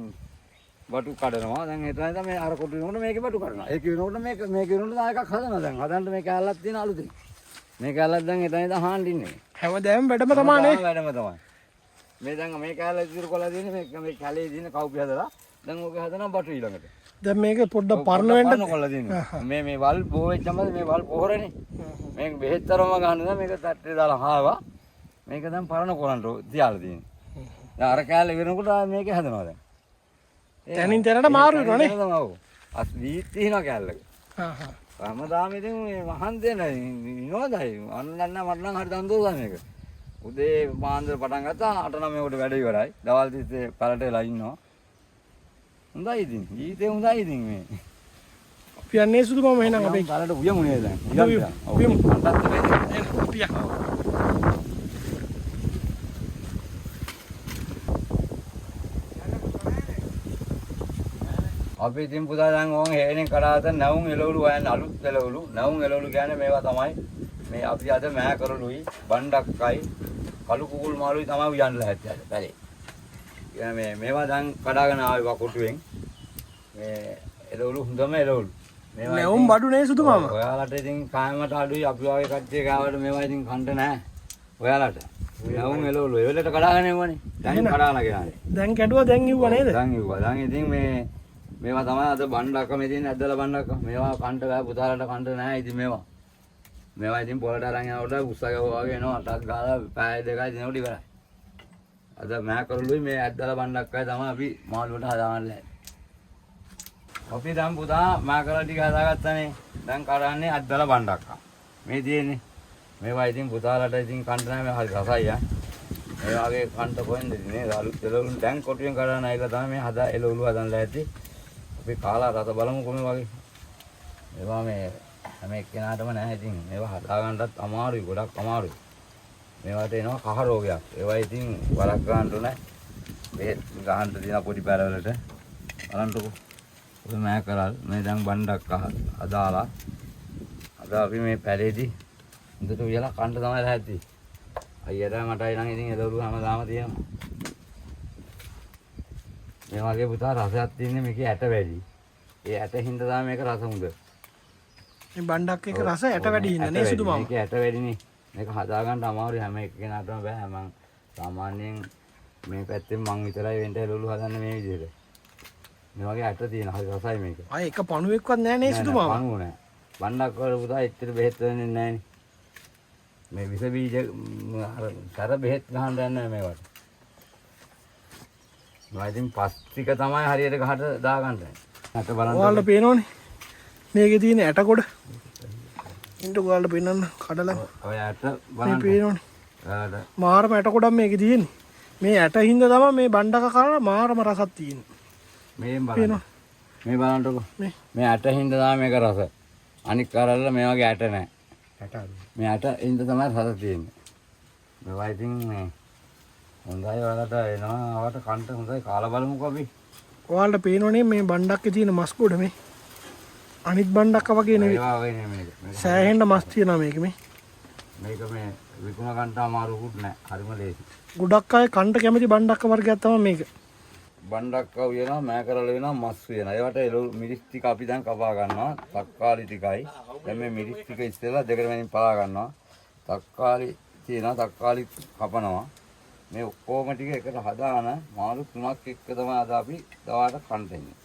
[SPEAKER 2] බටු කඩනවා දැන් ඒ තමයි මේ අර කොටු වෙනකොට මේකේ බටු කඩනවා ඒක වෙනකොට මේක වෙනකොට ආයෙ එකක් හදනවා දැන් හදන්න මේ කැලලක් තියෙන අලුතෙන් මේ කැලලක් දැන් එතන හාන්න ඉන්නේ
[SPEAKER 3] හැමදේම වැඩම තමයි නේ
[SPEAKER 2] වැඩම තමයි මේ දැන් මේ කැලල ඉදිරි කොලා තියෙන මේ කැලේ තියෙන කවුපි හදලා දැන් ඕක හදනවා බටු ඊළඟට
[SPEAKER 3] දැන් මේක පොඩ්ඩක් පරණ වෙන්න
[SPEAKER 2] කොල්ල තියෙනවා මේ වල් බෝ වෙච්චම මේ වල් පොහොරනේ මේක බෙහෙත්තරම ගහනවා මේක තට්ටේ දාලා හාවා මේක දැන් පරණ කොරන්ට තියාලා තියෙනවා දැන් අර කැලේ වෙනකොට මේක හදනවා දැන්
[SPEAKER 3] තැනින් තැනට මාරු වෙනවා නේ
[SPEAKER 2] ඔව් අස් වීත් තියෙනවා කැලලක හැමදාම ඉතින් මේ මහන්සිය නෑ විනෝදයි අන්නන්න මට නම් හරි සන්තෝෂයි මේක උදේ පාන්දර පටන් ගත්තා 8-9 කට වැඩ ඉවරයි දවල් තිස්සේ පළට වෙලා ඉන්නවා හොඳයි ඉතින් ජීවිතේ හොඳයි ඉතින් මේ
[SPEAKER 3] අපි යන්නේ සුදු මාම එහෙනම් අපි
[SPEAKER 2] පළට උයමු නේද දැන්
[SPEAKER 3] උයමු
[SPEAKER 2] අන්ටත් වෙන්නේ
[SPEAKER 3] අපි යන්න
[SPEAKER 2] අපි ඉතින් පුතා දැන් ඕන් හේනෙන් කඩාත නැවුම් එළවලු හොයන්න අලුත් එළවලු නැවුම් එළවලු කියන්නේ මේවා තමයි මේ අපි අද මෑ කරලුයි බණ්ඩක්කයි කළු කුකුල් මාළුයි තමයි උයන්ලා හැත්තේ අද පැලේ. කියන්නේ මේවා දැන් කඩාගෙන ආවේ වකුටුවෙන් මේ එළවලු හොඳම එළවලු.
[SPEAKER 3] මේවා නැවුම් බඩු නේ සුදු මාම.
[SPEAKER 2] ඔයාලට ඉතින් කායමට අඩුයි අපි වගේ කට්ටිය ගාවට මේවා ඉතින් කන්න නැහැ. ඔයාලට නැවුම් එළවලු ඒ වෙලට කඩාගෙන එවනේ. දැන් කඩාලා ගෙනාවේ.
[SPEAKER 3] දැන් කැඩුවා දැන් ඉව්වා නේද?
[SPEAKER 2] දැන් ඉව්වා. දැන් ඉතින් මේවා තමයි අද බණ්ඩක්ක මේ තියෙන ඇදලා බණ්ඩක්ක මේවා කන්ට බෑ පුතාලට කන්ට නැහැ ඉතින් මේවා ඉතින් පොළට අරන් යනකොට උස්සගේ වගේ එනවා අටක් ගාලා පැය දෙකයි දිනකොට ඉවරයි අද මෑ කරලුයි මේ ඇදලා බණ්ඩක්කයි තමයි අපි මාළුවට හදාගන්න අපි දැන් පුතා මෑ කරලා ටික හදාගත්තනේ දැන් කරන්නේ ඇදලා බණ්ඩක්ක මේ තියෙන්නේ මේවා ඉතින් පුතාලට ඉතින් කන්ට නැහැ මේ හරි රසයි මේ වගේ කන්ට කොහෙන්ද නේ අලුත් එළවලු දැන් කොටුවෙන් කරන අයලා තමයි මේ හදා එළවලු හදන්නලා ඇති අපි කාලා රස බලමු කොහොම වගේ මේවා මේ හැම එක්කෙනාටම නැහැ ඉතින් මේවා හදා ගන්නටත් අමාරුයි ගොඩක් අමාරුයි මේවට එනවා කහ රෝගයක් ඒවා ඉතින් වරක් ගන්න ඕනේ බෙහෙත් ගහන්න තියෙන පොඩි පැරවලට බලන්නකෝ ඔය මෑ කරල් මේ දැන් බණ්ඩක් අදාලා අද අපි මේ පැලේදී හොඳට උයලා කන්න තමයි රැහැති අයියට මටයි නම් ඉතින් එළවලු හැමදාම තියෙනවා මේ වගේ පුතා රසයක් තියෙන්නේ මේකේ ඇට වැඩි. ඒ ඇට හින්දා තමයි මේක රස හොඳ.
[SPEAKER 3] මේ බණ්ඩක් එක රස ඇට වැඩි හින්දා නේ සුදු මාම.
[SPEAKER 2] මේකේ ඇට වැඩිනේ. මේක හදා ගන්න අමාරුයි හැම එක්කෙනාටම බෑ. මම සාමාන්‍යයෙන් මේ පැත්තෙන් මං විතරයි වෙන්න එළවලු හදන්නේ මේ විදිහට. මේ වගේ ඇට තියෙන හරි රසයි මේක.
[SPEAKER 3] ආයේ එක පණුවෙක්වත් නැහැ නේ සුදු මාම.
[SPEAKER 2] පණුව නැහැ. බණ්ඩක් වල පුතා එච්චර බෙහෙත් වෙන්නේ නැහැ නේ. මේ විස බීජ අර සර බෙහෙත් ගහන්න යන්නේ මේවට. ඉතින් පස්තික තමයි හරියට ගහට දාගන්න. ඇට බලන්න.
[SPEAKER 3] ඔයාලට පේනවනේ. මේකේ තියෙන ඇට කොට. ඉන්න ඔයාලට පේනන්න කඩලා.
[SPEAKER 2] ඔය ඇට
[SPEAKER 3] මේ
[SPEAKER 2] බලන්න.
[SPEAKER 3] පේනවනේ.
[SPEAKER 2] ඔයාලට
[SPEAKER 3] මාරම ඇට කොටක් මේකේ තියෙන්නේ. මේ ඇට හින්දා තමයි මේ බණ්ඩක කරලා මාරම රසක් තියෙන්නේ.
[SPEAKER 2] මේ බලන්න. මේ බලන්නකො. මේ ඇට හින්දා තමයි මේක රස. අනික් කරල්ල මේ වගේ ඇට නැහැ. ඇට අඩු. මේ ඇට හින්දා තමයි රස තියෙන්නේ. මේවා ඉතින් මේ හොඳයි ඔයාලට එනවා ආවට කන්ට හොඳයි කාලා බලමුකෝ අපි.
[SPEAKER 3] ඔයාලට පේනවනේ මේ බණ්ඩක්කේ තියෙන මස් ගොඩ මේ. අනිත් බණ්ඩක්ක වගේ නෙවෙයි.
[SPEAKER 2] ඒවා වගේ නෙමෙයි මේක.
[SPEAKER 3] සෑහෙන්න මස් තියෙනවා මේකේ මේ.
[SPEAKER 2] මේක මේ විකුණ ගන්න අමාරුකුත් නෑ. හරිම ලේසි.
[SPEAKER 3] ගොඩක් අය කන්ට කැමති බණ්ඩක්ක වර්ගයක් තමයි මේක.
[SPEAKER 2] බණ්ඩක්ක උයනවා, මෑකරල වෙනවා, මස් වෙනවා. ඒවට එළවලු මිරිස් ටික අපි දැන් කපා ගන්නවා. තක්කාලි ටිකයි. දැන් මේ මිරිස් ටික ඉස්සෙල්ලා දෙකට වෙනින් පලා ගන්නවා. තක්කාලි තියෙනවා, තක්කාලි කපනවා. මේ ඔක්කොම ටික එකට හදාන මාළු 3ක් එක්ක තමයි අද අපි දවල්ට කන්න දෙන්නේ.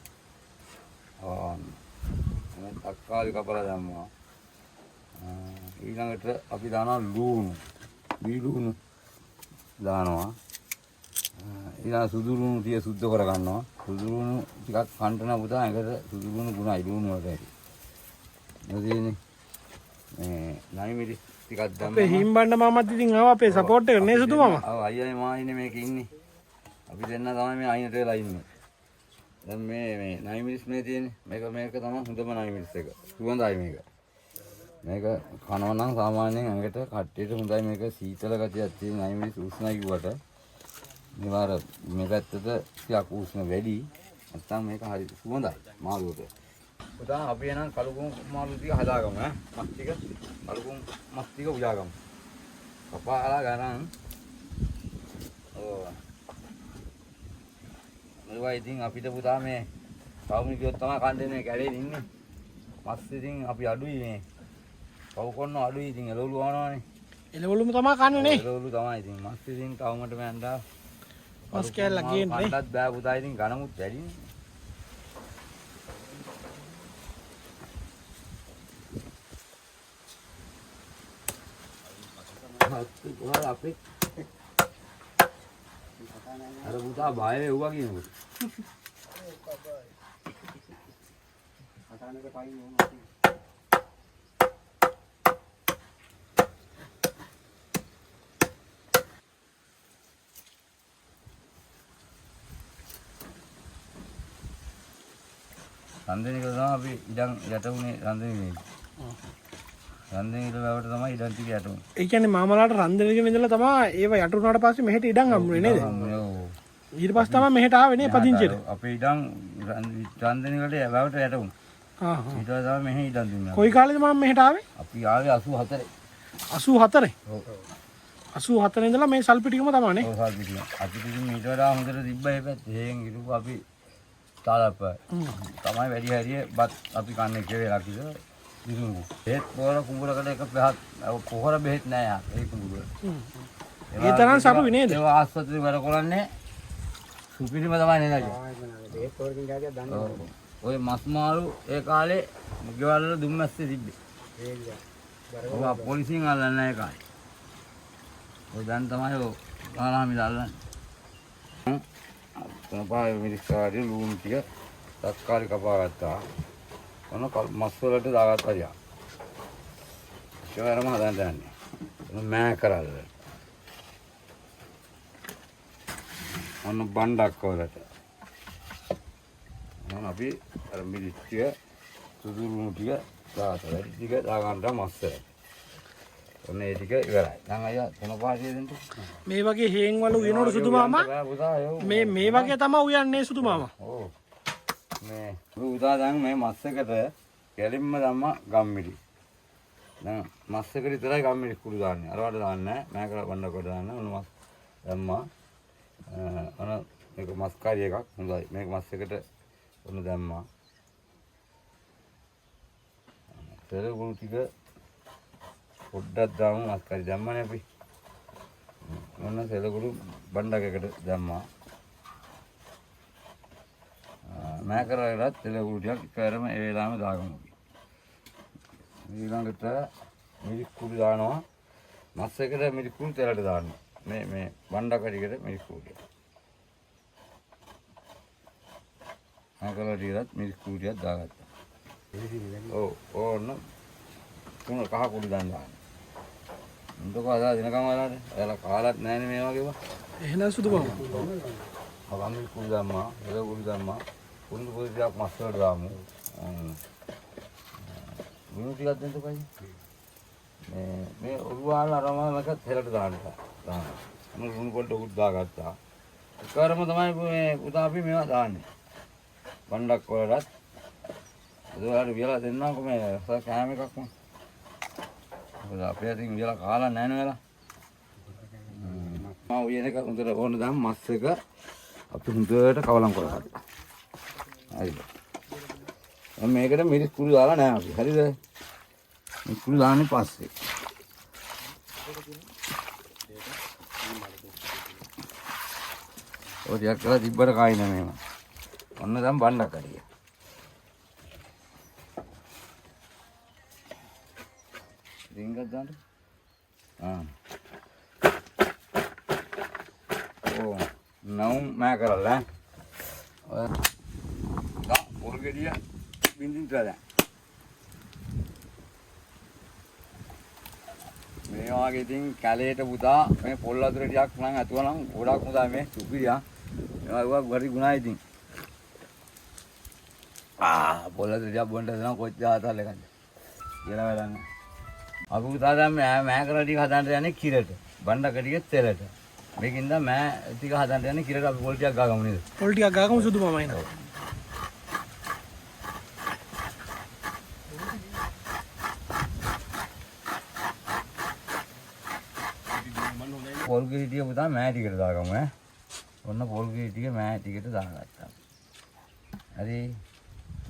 [SPEAKER 2] මේ තක්කාලි කපලා දැම්මා. ඊළඟට අපි දානවා ලූණු. බීලූණු දානවා. ඊළඟ සුදු ලුණු ටික සුද්ධ කර ගන්නවා. සුදු ලුණු ටිකක් කන්ටන පුතා ඇඟට සුදු ලුණු ගුණයි ලුණු වලට ඇති. මොකදනේ මේ නයි මිරිස් ටිකක් දැම්මම
[SPEAKER 3] අපේ හිම්බණ්ඩ මාමත් ඉතින් ආවා අපේ සපෝට් එක නේ සුදු මාමා.
[SPEAKER 2] ඔව් අයියයි මායිනේ මේකේ ඉන්නේ. අපි දෙන්න තමයි මේ අයිනට වෙලා ඉන්නේ. දැන් මේ නයි මිරිස් මේ තියෙන්නේ. මේක තමයි හොඳම නයි මිරිස් එක. සුවඳයි මේක. මේක කනවා නම් සාමාන්‍යයෙන් ඇඟට කට්ටියට හොඳයි. මේක සීතල ගතියක් තියෙන නයි මිරිස් උෂ්ණයි කිව්වට නිවාර මේ පැත්තට ටිකක් උෂ්ණ වැඩි. නැත්නම් මේක හරි සුවඳයි මාළුවට. පුතා අපි එනම් කලුකුණු මාළු ටික හදාගමු ඈ. මස් ටික කලුකුණු මස් ටික උයාගමු. කපාලා ගන්න. ඔව්. මේවා ඉතින් අපිට පුතා මේ සාමුනි කියොත් තමයි කන්දේ කැලේ ඉන්නේ. මස් ඉතින් අපි අඩුයි මේ. පව් කොන්න අඩුයි ඉතින් එළවලු වහනවානේ.
[SPEAKER 3] එළවලුම තමයි කන්නේ නේ.
[SPEAKER 2] එළවලු තමයි ඉතින් මස් ඉතින් තවමට මෑන්දා.
[SPEAKER 3] මස් කෑල්ල ගේන්නේ.
[SPEAKER 2] කන්නත් බෑ පුතා ඉතින් ඝනමුත් වැඩිනේ. අපේ අර පුතා බය වෙව්වා කියනකොට රන්දනික තමයි අපි ඉඩම් යට උනේ රන්දනික. රන්දනික වලට තමයි ඉඩම් ටික යට උනේ.
[SPEAKER 3] ඒ කියන්නේ මාමලාට රන්දනික ඉඳලා තමයි ඒව යට උනාට පස්සේ මෙහෙට ඉඩම් හම්බුනේ නේද? ඊට පස්සේ තමයි මෙහෙට ආවේ නේ පදිංචියට.
[SPEAKER 2] අපේ ඉඩම් රන්දනික වලට වැවට යට උනේ. ඊට පස්සේ තමයි මෙහෙ ඉඩම් දුන්නා.
[SPEAKER 3] කොයි කාලෙද මම මෙහෙට ආවේ?
[SPEAKER 2] අපි ආවේ 84.
[SPEAKER 3] 84.
[SPEAKER 2] ඔව්.
[SPEAKER 3] 84 ඉඳලා මේ සල්පිටිකම තමයි නේ.
[SPEAKER 2] ඔව් සල්පිටිකම. අපිට ඉතින් ඊට වඩා හොඳට තිබ්බා මේ පැත්තේ. හේන් ඉරුව අපි තාලප තමයි වැඩි හරිය බත් අපි කන්නේ කියලා කිව්වා. ඉරුණු. ඒත් පොර කුඹුරකට එක පහත් පොහොර බෙහෙත් නෑ යා. ඒ කුඹුර.
[SPEAKER 3] ඒ තරම් සරුයි නේද?
[SPEAKER 2] ඒක ආස්පත්‍රේ වැඩ කරන්නේ සුපිරිම තමයි නේද?
[SPEAKER 4] ඒත් පොරකින් ගාතියක් දන්නේ.
[SPEAKER 2] ඔය මස් මාළු ඒ කාලේ ගෙවල් වල දුම්මැස්සේ තිබ්බේ. ඔය පොලිසියෙන් අල්ලන්නේ නැහැ ඒ කාලේ. ඔය දැන් තමයි ඔය ආරාමිල අල්ලන්නේ. තනපාය මිරිස් කාඩි ලුණු ටික තක්කාලි කපා ගත්තා. ඔන්න මස් වලට දාගත්තා යා. ඒකවරම හදන්න යන්නේ. මෑ කරල්ල. ඔන්න බණ්ඩක්ක වලට. මම අපි අර මිරිස් ටික සුදු ලුණු ටික දාලා වැඩි ටික දාගන්න මස් වලට. ඔන්න ඒ ටික ඉවරයි. දැන් අයියා තනපාසිය දෙන්න.
[SPEAKER 3] මේ වගේ හේන් වල උයනකොට සුදු මාමා මේ වගේ තමයි උයන්නේ සුදු මාමා.
[SPEAKER 2] ඔව්. මේ උදා දැන් මේ මස් එකට කෙලින්ම දැම්මා ගම්මිරි. දැන් මස් එකට විතරයි ගම්මිරි කුඩු දාන්නේ. අරවට දාන්නේ නැහැ. මෑකල බණ්ඩකට දාන්න ඕන මස් දැම්මා. අන මේක මස් කාරි එකක් හොඳයි. මේක මස් එකට ඔන්න දැම්මා. පෙරගුරු ටික පොඩ්ඩක් දාමු මස් කාරි දැම්මනේ අපි. මොන සෙලගුරු බණ්ඩකයකට දැම්මා. මෑකරලට තෙලගුරු ටිකක් එකවරම ඒ වෙලාවෙම දාගමු. ඊළඟට මිරිස් කුඩු දානවා. මස් එකට මිරිස් කුඩු තෙලට දාන්න. මේ බණ්ඩක ටිකට මිරිස් කුඩු ටික. මෑකරල ටිකත් මිරිස් කුඩු ටිකක් දාගත්තා. ඔව් ඕන්න තුන කහ කුඩු දාන්න. උන්ටකෝ අද දිනකම් වලට එයාලා කාලත් නැහැනේ මේ වගේව.
[SPEAKER 3] එහෙනම් සුදු මාමා.
[SPEAKER 2] අවංගි කුඩු දැම්මා, එළ කුඩු දැම්මා. කුඩු පොඩි ටිකක් මස් වලට දාමු. ලුණු ටිකක් දෙන්න කොයි. මේ ඔරුවාල අරමමක තෙලට දාන්න. මොන ලුණු පොඩ උඩ දාගත්තා. එකවරම තමයි මේ පුතා අපි මේවා දාන්නේ. බණ්ඩක් වලටත් ඒකට වියලා දෙන්නම්කො මේ කෑම එකක්ම. මොකද අපේ අතින් ඉඳලා කාලා නැහැ නේද? මම උයන එක හොඳට ඕන දැන් මස් එක අපි හොඳට කවලම් කරගත්තා. හරිද? දැන් මේකට මිරිස් කුඩු දාලා නැහැ අපි. හරිද? මිරිස් කුඩු දාන්නේ පස්සේ. ඔය ටිකක් කරලා තිබ්බට කායි නෑ මේව. ඔන්න දැන් බණ්ඩක් හරිය. රින්ගක් දාන්න. ඕ නවුම් මෑ කරලා. ඔය දා පොල් ගෙඩිය බින්දින් තරලා. මේ වගේ ඉතින් කැලේට පුතා මේ පොල් වතුර ටිකක් නම් අතුව නම් ගොඩක් හොඳයි මේ සුපිරියා. මේවා වරි ගුණයි ඉතින්. පොල් වතුර ටිකක් බොන්න දෙනවා කොච්චර ආතල් එකක්ද කියලා වැඩක් නැහැ. අපි පුතා දැන් මෑ කරලා ටික හදන්න යන්නේ කිරට. බණ්ඩක ටික තෙලට. මේකින්ද මෑ ටික හදන්න යන්නේ කිරට අපි පොල් ටිකක් ගාගමු නේද?
[SPEAKER 3] පොල් ටිකක් ගාගමු සුදු මාමා එනවා.
[SPEAKER 2] පොල් ගෙඩි ටික පුතා මෑ ටිකට දාගමු ඈ. ඔන්න පොල් ගෙඩි ටික මෑ ටිකට දාගත්තා. හරි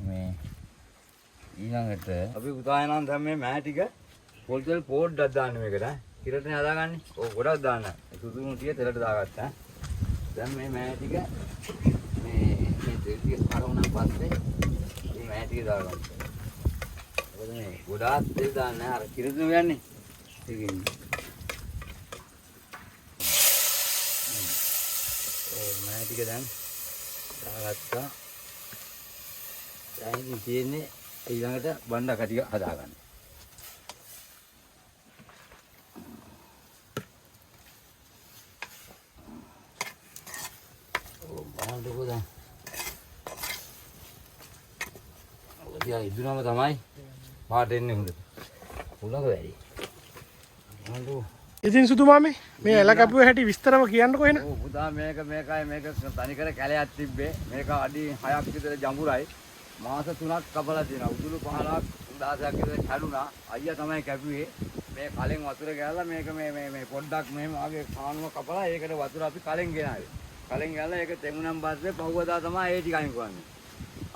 [SPEAKER 2] මේ ඊළඟට අපි පුතා එනවා දැන් මේ මෑ ටික පොල් තෙල් පොඩ්ඩක් දාන්න මේකට ඈ. කිරටනේ හදාගන්නේ. ඔව් ගොඩක් දාන්න. සුදුණු ටික තෙලට දාගත්තා. දැන් මේ මෑ ටික මේ තෙල් ටික කරවුණාන් පස්සේ මේ මෑ ටික දාගන්න. මොකද මේ ගොඩාක් තෙල් දාන්න අර කිරටනේ යන්නේ. ඒකින් මෑ ටික දැන් දාගත්තා. දැන් ඉතින් තියෙන්නේ ඊළඟට බණ්ඩක ටික හදාගන්න. ඔව් බලන්නකෝ දැන්. ඔය ඉදුනම තමයි පාට එන්නේ හොඳට. උලඟ වැඩි. බලන්නකෝ.
[SPEAKER 3] ඉතින් සුදු මාමේ මේ එල කැපුවේ හැටි විස්තරව කියන්නකෝ එන.
[SPEAKER 2] ඔව් පුතා මේකයි මේක තනිකර කැලයක් තිබ්බේ. මේක අඩි 6ක් විතර ජඹුරයි. මාස 3ක් කපලා තියෙනවා. උදුළු 15ක් 16ක් විතර කැඩුනා. අයියා තමයි කැපුවේ. මේ කලෙන් වතුර ගෑලා මේක මේ පොඩ්ඩක් මෙහෙම ආගේ කානුව කපලා ඒකට වතුර අපි කලෙන් ගෙනාවේ. කලෙන් ගෑලා ඒක තෙමුනම් පස්සේ පහුවදා තමයි ඒ ටික අයින් කරන්නේ.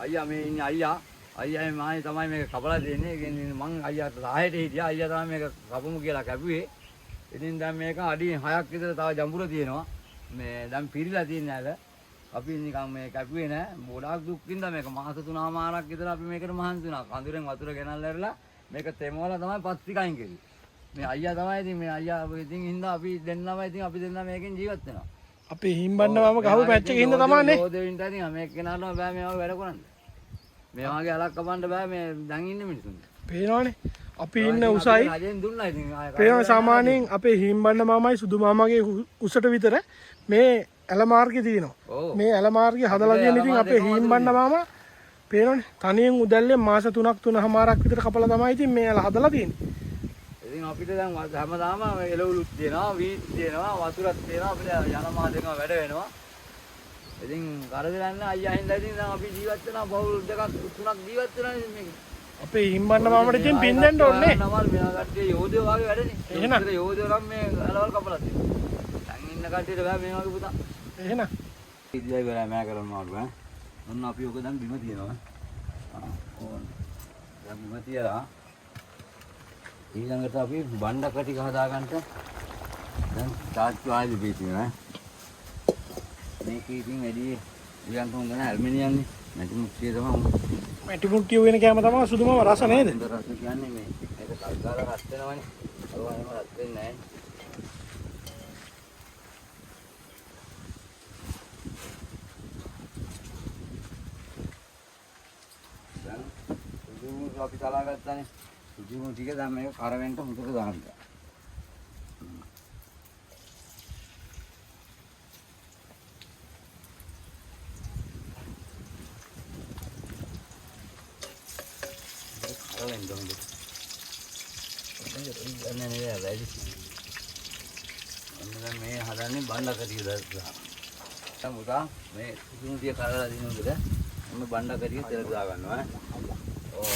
[SPEAKER 2] අයියා මේ ඉන්නේ අයියා මායි තමයි මේක කපලා දෙන්නේ. ඒ කියන්නේ මං අයියාට 10ට හිටියා. අයියා තමයි මේක කපමු කියලා කැපුවේ. ඉතින් දැන් මේක අඩි 6ක් විතර තව ජඹුර තියෙනවා. මේ දැන් පිරීලා තියෙන ඇල. අපි නිකන් මේ කැපුවේ නෑ. ගොඩාක් දුක් විඳා මේක මාස 3මාරක් විතර අපි මේකට මහන්සි වුණා. කඳුරෙන් වතුර ගෙනල්ලා ඉරලා මේක තෙමවලා තමයි පස් ටික අයින් කළේ. මේ අයියා තමයි ඉතින් මේ අයියා ඉතින් හින්දා අපි දෙන්නම මේකෙන් ජීවත් වෙනවා.
[SPEAKER 3] අපේ හිම්බන්න මාම ගහපු පැච් එකේ හින්දා තමයි නේ.
[SPEAKER 2] ඕදෙවින්ට ඉතින් මේක කෙනාලම බෑ මේවා වැඩ කරන්න. මේ වගේ අලක් කපන්න බෑ මේ දැන් ඉන්න මිනිස්සුන්ට.
[SPEAKER 3] පේනවනේ. අපි ඉන්න උසයි.
[SPEAKER 2] රජෙන් දුන්නා ඉතින්
[SPEAKER 3] පේනවා සාමාන්‍යයෙන් අපේ හිම්බන්න මාමයි සුදු මාමගේ උසට විතර මේ ඇල මාර්ගය තියෙනවා. මේ ඇල මාර්ගය හදලා තියෙන ඉතින් අපේ හිම්බන්න මාමා පේනවනේ තනියෙන් උදැල්ලේ මාස 3ක් 3මාරක් විතර කපලා තමයි ඉතින් මේ ඇල හදලා තියෙන්නේ.
[SPEAKER 2] ඉතින් අපිට දැන් හැමදාම එළවලුත් තියෙනවා, වීත් තියෙනවා, වතුරක් තියෙනවා. අපිට යන මාදේකම වැඩ වෙනවා. ඉතින් කරදරයක් නැහැ අයියා හින්දා ඉතින් දැන් අපි ජීවත් වෙනවා පවුල් දෙකක් තුනක් ජීවත් වෙනවා ඉතින් මේක.
[SPEAKER 3] අපේ හිම්බන්න මාමට ඉතින් පින් දෙන්න ඕනේ.
[SPEAKER 2] නමල් මෙයා කට්ටිය යෝධයෝ වගේ වැඩනේ.
[SPEAKER 3] එහෙනම්
[SPEAKER 2] යෝධයෝ නම් මේ ඇලවල් කපලා තියෙනවා. දැන් ඉන්න කට්ටියට බෑ මේ වගේ පුතා.
[SPEAKER 3] එහෙනම්
[SPEAKER 2] ඉතියි වෙලා මෑ කරනවා ඈ. ඔන්න අපි ඔක දැන් බිම තියනවා. ඕන. දැන් බිම තියලා ඊළඟට අපි බණ්ඩක ටික හදාගන්න දැන් තාත්තු ආයෙ බීතිනවා. මේක ඉතින් වැඩි උයන් හොඳ නැහැ ඇල්මිනියම්නේ. මැටි මුක්තිය තමයි හොඳ.
[SPEAKER 3] මැටි මුක්තිය වෙන කෑම තමයි සුදුම රස නේද?
[SPEAKER 2] හොඳ රස කියන්නේ මේ. මේක කල්කාලා රත් වෙනවනේ. අරවනම රත් වෙන්නේ නැහැ. දැන් සුදුම අපි තලා ගත්තානේ. සුදුම ටික දැන් මේක කරවෙන්න හොඳට දාන්න. මේ හදන්නේ බණ්ඩක ටික දාලා. දැන් පුතා මේ සුදුණු ටික කරලා දිනුනොත් ඔන්න බණ්ඩක ටික තෙලට දා ගන්නවා ඈ. ඕ.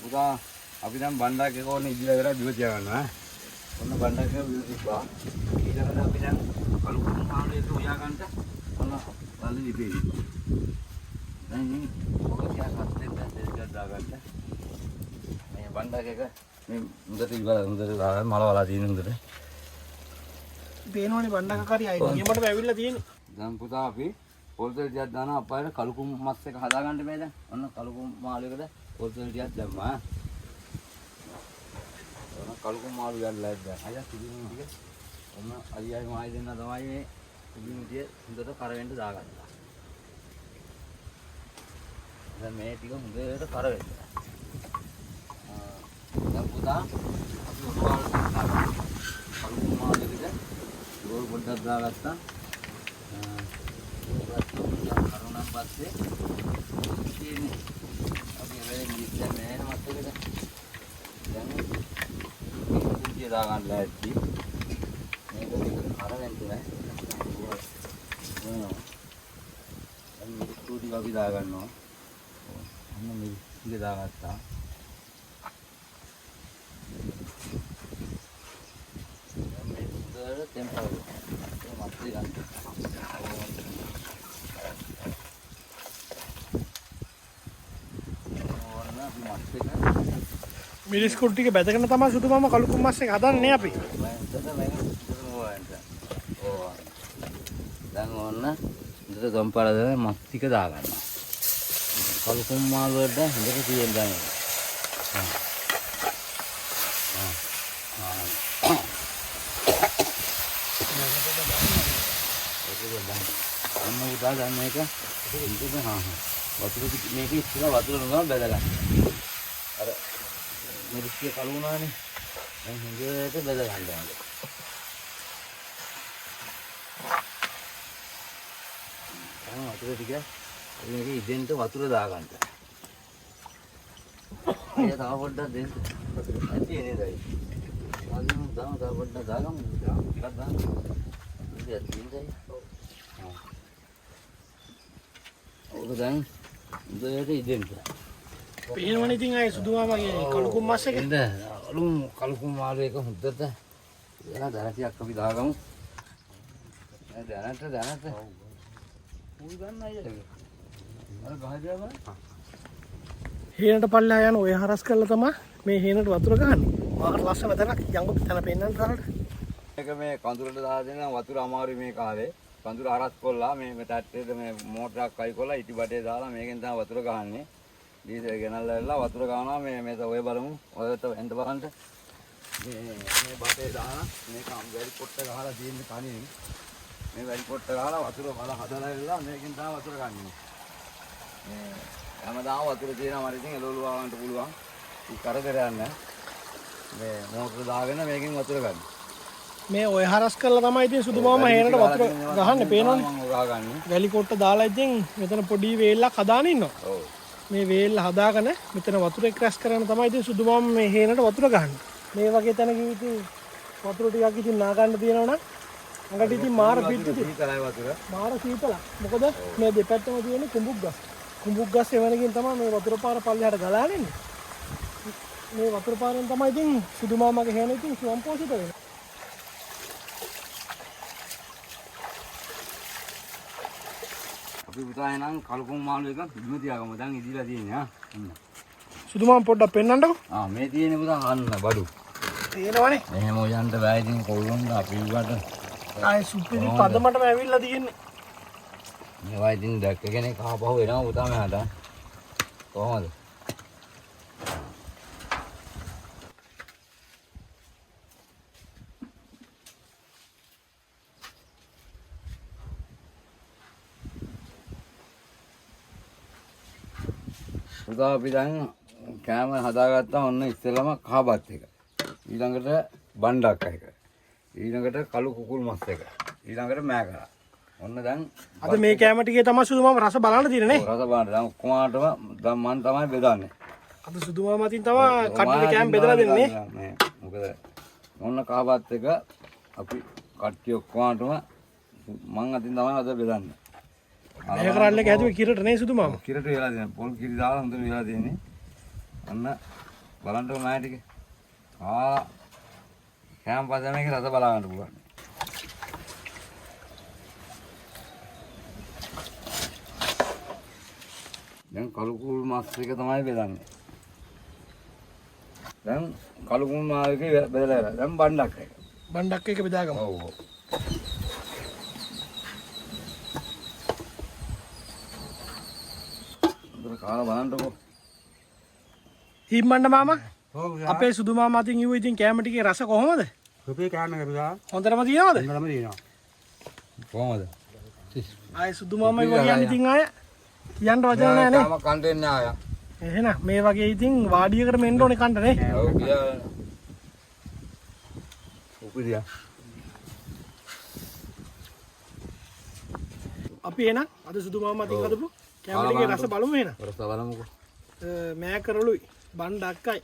[SPEAKER 2] පුතා අපි දැන් බණ්ඩක් එක ඕනේ ඉදිරියට වෙලා බිම තියාගන්නවා ඈ. ඔන්න බණ්ඩක් එක බිම තිබ්බා. ඊළඟට අපි දැන් කළු කුණු මාළු එක උයා ගන්නට ඔන්න බලි ලිපේ. දැන් මේ ඔක තියා සත්‍යෙත් දැන් දෙයක් දාගන්න. මේ බණ්ඩක් එක මේ හොඳට දාගන්න මල වලා තියෙන හොඳට.
[SPEAKER 3] පේනවනේ බණ්ඩක කරි අය නියමටම ඇවිල්ලා තියෙන්නේ.
[SPEAKER 2] දැන් පුතා අපි පොල් තෙල් ටිකක් දානවා අප්පායට කළු කුණු මස් එක හදාගන්න බෑ දැන්. ඔන්න කළු කුණු මාළු එකද පොල් තෙල් ටිකක් දැම්මා. ඔන්න කළු කුණු මාළු ගන්නලා දැන්. අයියා සුදුමු ටික. ඔන්න අයියායි මායි දෙන්න තමයි මේ සුදුමු ටික හොඳට කරවෙන්න දාගන්නවා. දැන් මේ ටික හොඳට කරවෙන්න. දැන් පුතා අපි ඔතවාල කළු කුණු මාළු එකද රෝල් පොඩ්ඩක් දාගත්තා. කරුණම් පස්සේ ඉතින් අපි වෙලෙන් ඉස්සේ මේන මතකද දැන් කුඩිය දාගන්න ලෑස්ති මේක විතර කරවෙන්න නෑ දැන් මේ කුඩි අපි දාගන්නවා අන්න මේ ඉස්සේ දාගත්තා දැන් මේ උදේට ටෙම්පරේචර් මතක ගන්න
[SPEAKER 3] මිරිස් කුඩු ටික බැදගෙන තමයි සුදු මාම කළු කුණු මස් එක හදන්නේ අපි.
[SPEAKER 2] දැන් ඕන්න ඉතල ගම්පාර දාලා මස් ටික දාගන්නවා. කළු කුණු මාළු වලට හොඳට තියෙන දැන්. අන්න උදා ගන්න එක ඉතින් වතුර මේක ඉස්සලා වතුර නම බැදගන්න. අර මිරිස්සිය කළු වුණානේ. දැන් හොඳට බැද ගන්න ඕනේ. දැන් වතුර ටික මේක ඉදෙන්ට වතුර දාගන්න. ඒක තව පොඩ්ඩක් දෙන්න. ඇති නේද? අදින් තව පොඩ්ඩක් දාගමු. ටිකක් දාන්න. ඉතින් දෙන්නයි. ඔක දැන් හොඳට ඉදෙන්ට.
[SPEAKER 3] පේනවනේ ඉතින් අය සුදු මාමගේ කළු කුණු මස් එක.
[SPEAKER 2] එන්න කළු කුණු මාළු එක හොඳට එන දැනටියක් අපි දාගමු. දැනට උල් ගන්න අයියලගේ. අර ගහදියා බලන්න.
[SPEAKER 3] හේනට පල්ලෙහා යන ඔය හරස් කරලා තමයි මේ හේනට වතුර ගහන්නේ. මාකට ලස්සන තැනක් යංගු තැන පෙන්නන්න කරලා.
[SPEAKER 2] මේක මේ කඳුරට දාලා දෙන වතුර අමාරුයි මේ කාලේ. කඳුර හරස් කොල්ලා මේ ටැට්ටේට මේ මෝටරයක් අයි කොල්ලා ඉටි බඩේ දාලා මේකෙන් තමයි වතුර ගහන්නේ. ඩීසල් ගෙනල්ලා වතුර ගන්නවා මේ ඔය බලමු. ඔයත් එන්න බලන්න. මේ බටේ දාලා මේක වැලි පොට්ට ගහලා තියෙන කණේ. මේ වැලි පොට්ට ගහලා වතුර බල හදලා ඉල්ලලා මේකෙන් තමයි වතුර ගන්නෙ. මේ හැමදාම වතුර තියෙනවා මට ඉතින් එළවලු ආවන්ට පුළුවන්. ඉතින් කරදරයක් නැහැ. මේ මෝටර දාගෙන මේකෙන් වතුර ගන්න.
[SPEAKER 3] මේ ඔය හරස් කරලා තමයි ඉතින් සුදු මාම හේනට වතුර ගහන්නේ පේනවනේ.
[SPEAKER 2] මම ගහගන්නේ.
[SPEAKER 3] වැලි කොට්ට දාලා ඉතින් මෙතන පොඩි වේලක් හදාගෙන ඉන්නවා.
[SPEAKER 2] ඔව්.
[SPEAKER 3] මේ වේල්ල හදාගෙන මෙතන වතුර ක්‍රැෂ් කරන තමයි ඉතින් සුදු මාම මේ හේනට වතුර ගහන්නේ. මේ වගේ තැනක ඉතින් වතුර ටිකක් ඉතින් නා ගන්න තියෙනවා නම් අඟට ඉතින් මාර පිටුති.
[SPEAKER 2] සීතලයි වතුර.
[SPEAKER 3] මාර සීතල. මොකද මේ දෙපැත්තම තියෙන කුඹුක් ගස්. කුඹුක් ගස් එවනකින් තමයි මේ වතුර පාර පල්ලෙහාට ගලාගෙන ඉන්නේ. මේ වතුර පාරෙන් තමයි ඉතින් සුදු මාමගේ හේන ඉතින් සම්පෝෂිත වෙන්නේ.
[SPEAKER 2] අපි පුතා එනං කළු කුණු මාළු එක බිම තියාගමු. දැන් ඉදිලා තියෙන්නේ ආ.
[SPEAKER 3] සුදු මාම පොඩ්ඩක් පෙන්නන්නකෝ.
[SPEAKER 2] මේ තියෙන්නේ පුතා අන්න බඩු.
[SPEAKER 3] තේරෙනවනේ.
[SPEAKER 2] එහෙම උයන්ට බෑ ඉතින් කොල්ලොන්ට අපි උවට.
[SPEAKER 3] ආයේ සුප්පිරි පදමටම ඇවිල්ලා තියෙන්නේ.
[SPEAKER 2] මේවා ඉතින් දැක්ක කෙනෙක් ආපහු එනවා පුතා මෙහාට. කොහමද? පුතා අපි දැන් කෑම හදාගත්තා ඔන්න ඉස්සෙල්ලාම කහබත් එක. ඊළඟට බණ්ඩක් එක. ඊළඟට කළු කුකුල් මස් එක. ඊළඟට මෑකරා. ඔන්න දැන්
[SPEAKER 3] අද මේ කැම ටිකේ තමයි සුදු මාම රස බලන්න තියෙන්නේ නේ.
[SPEAKER 2] රස බලන්න දැන් ඔක්කොමටම දැන් මම තමයි බෙදන්නේ.
[SPEAKER 3] අද සුදු මාම අතින් තමයි කට්ටියට කැම බෙදලා දෙන්නේ.
[SPEAKER 2] මේ මොකද ඔන්න කහපත් එක අපි කට්ටිය ඔක්කොමටම මං අතින් තමයි අද බෙදන්නේ.
[SPEAKER 3] මේ කරල්ල එක හැදුවේ කිරට නේ සුදු මාම.
[SPEAKER 2] කිරට වෙලා දෙන පොල් කිරි දාලා හොඳට වෙලා දෙන්නේ. ඔන්න බලන්නකො මෑ ටික. කැම පදන එකේ රස බලා ගන්න පුළුවන්. දැන් කළු කුකුල් මස් එක තමයි බෙදන්නේ. දැන් කළු කුකුල් මාස් එක බෙදලා ඉවරයි. දැන් බණ්ඩක් එක.
[SPEAKER 3] බණ්ඩක් එක බෙදාගමු.
[SPEAKER 2] ඔව් ඔව්. උදේ කාලා බලන්නකො.
[SPEAKER 3] හිම්මණ්ඩ මාමා
[SPEAKER 4] ඔව්
[SPEAKER 3] අපේ සුදු මාම අතින් ඉුව ඉතින් කැම ටිකේ රස කොහොමද?
[SPEAKER 4] රුපිය කෑම එක පිටා
[SPEAKER 3] හොඳටම තියෙනවද?
[SPEAKER 4] හොඳටම දිනනවා.
[SPEAKER 2] කොහමද?
[SPEAKER 3] ආයේ සුදු මාමයි වගේ ඉතින් ආය කියන්න වචන නැහැ නේ.
[SPEAKER 2] තාම කන්ටෙන්ට් නෑ ආයා.
[SPEAKER 3] එහෙනම් මේ වගේ ඉතින් වාඩියකට මෙන්න ඕනේ කන්න නේ.
[SPEAKER 2] ඔව් කියලා. උපිරියා.
[SPEAKER 3] අපි එහෙනම් අද සුදු මාම අතින් හදපු කැම ටිකේ රස බලමු එහෙනම්.
[SPEAKER 2] රස බලමුකෝ.
[SPEAKER 3] මෑ කරලුයි බණ්ඩක්කයි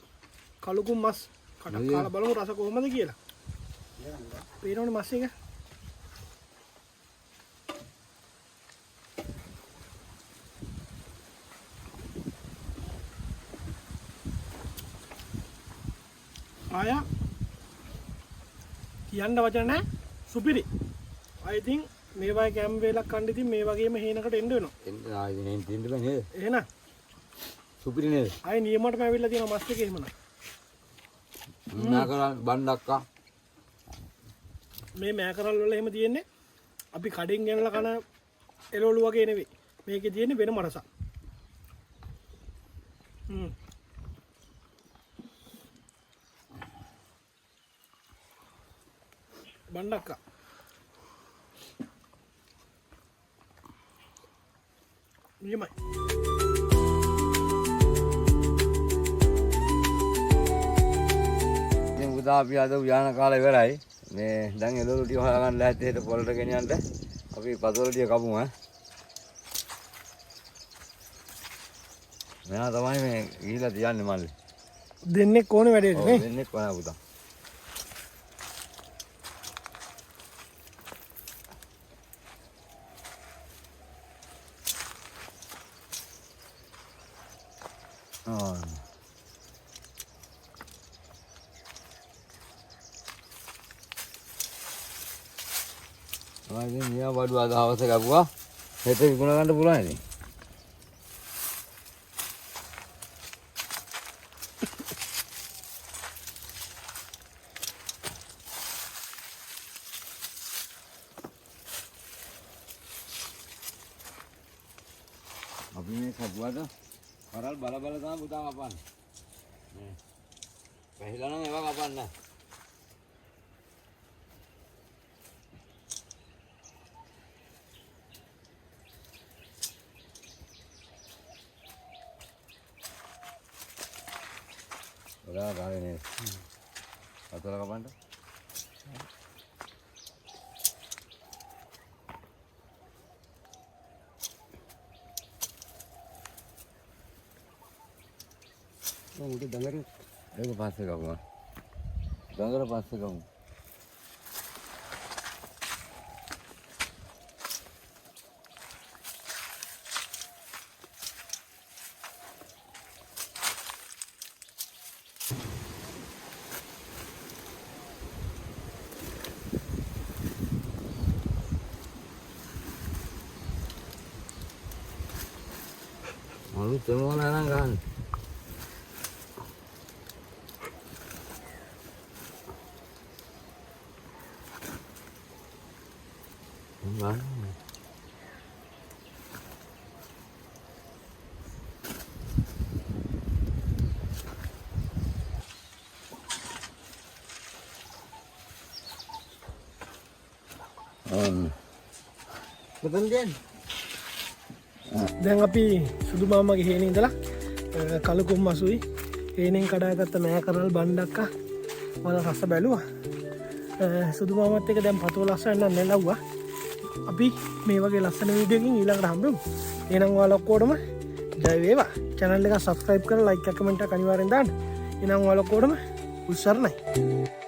[SPEAKER 3] කළුකුම් මස් කටක් කාලා බලමු රස කොහොමද කියලා. පේනවනේ මස් එක. ආයා කියන්න වචන නැහැ සුපිරි. I think මේ වගේ කැම් වේලක් කන්න ඉතින් මේ වගේම හේනකට එන්න වෙනවා.
[SPEAKER 2] එන්න ආයෙ නේ දෙන්න බෑ නේද?
[SPEAKER 3] එහෙනම්
[SPEAKER 2] සුපිරි නේද?
[SPEAKER 3] ආයේ නියමයටම ඇවිල්ලා තියෙනවා මස් එකේ එහෙමනම්.
[SPEAKER 2] මෑකරල් බණ්ඩක්කා.
[SPEAKER 3] මේ මෑකරල් වල එහෙම තියෙන්නේ අපි කඩෙන් ගෙනලා කන එළවලු වගේ නෙවෙයි. මේකේ තියෙන්නේ වෙනම රසක්. බණ්ඩක්කා. නියමයි.
[SPEAKER 2] ඉතින් උදා අපි අද උයාන කාලේ ඉවරයි. මේ දැන් එළවලු ටික හොයාගන්න ලෑස්ති හෙට පොළට ගෙනියන්න. අපි පතවල ටික කපමු ඈ. මෙයා තමයි මේ ගිහිලා තියන්නේ මල්ලි.
[SPEAKER 3] දෙන්නේ කොහොනේ වැඩේද නේ?
[SPEAKER 2] දෙන්නෙක් වනා පුතා. ඉතින් මියා බඩුව අද හවස ගපුවා හෙට විකුණ ගන්න පුළුවන් ඉතින්. අපි මේ කපුවාට කරල් බල බල තමයි පුතා කපන්නේ. නේ. පැහිලා නම් ඒවා කපන්න නැහැ. udah kali ini satu lagi kapan tuh
[SPEAKER 4] උඩ දඟර
[SPEAKER 2] ඒක පස්සේ ගමු දඟර පස්සේ ගමු malu semua orang kan enggak
[SPEAKER 4] betul Den
[SPEAKER 3] දැන් අපි සුදු මාමගේ හේනේ ඉඳලා කලුකුම් මසුයි හේනෙන් කඩාගත්ත මෑ කරල් බණ්ඩක්කා වල රස බැලුවා. සුදු මාමත් එක දැන් පතෝ ලස්සන්න නැලව්වා. අපි මේ වගේ ලස්සන වීඩියෝකින් ඊළඟට හම්බෙමු. එහෙනම් ඔයාලා ඔක්කොටම ජය වේවා. channel එක subscribe කරලා like එක comment එක අනිවාර්යෙන් දාන්න. එහෙනම් ඔයාලා ඔක්කොටම උස්සරණයි.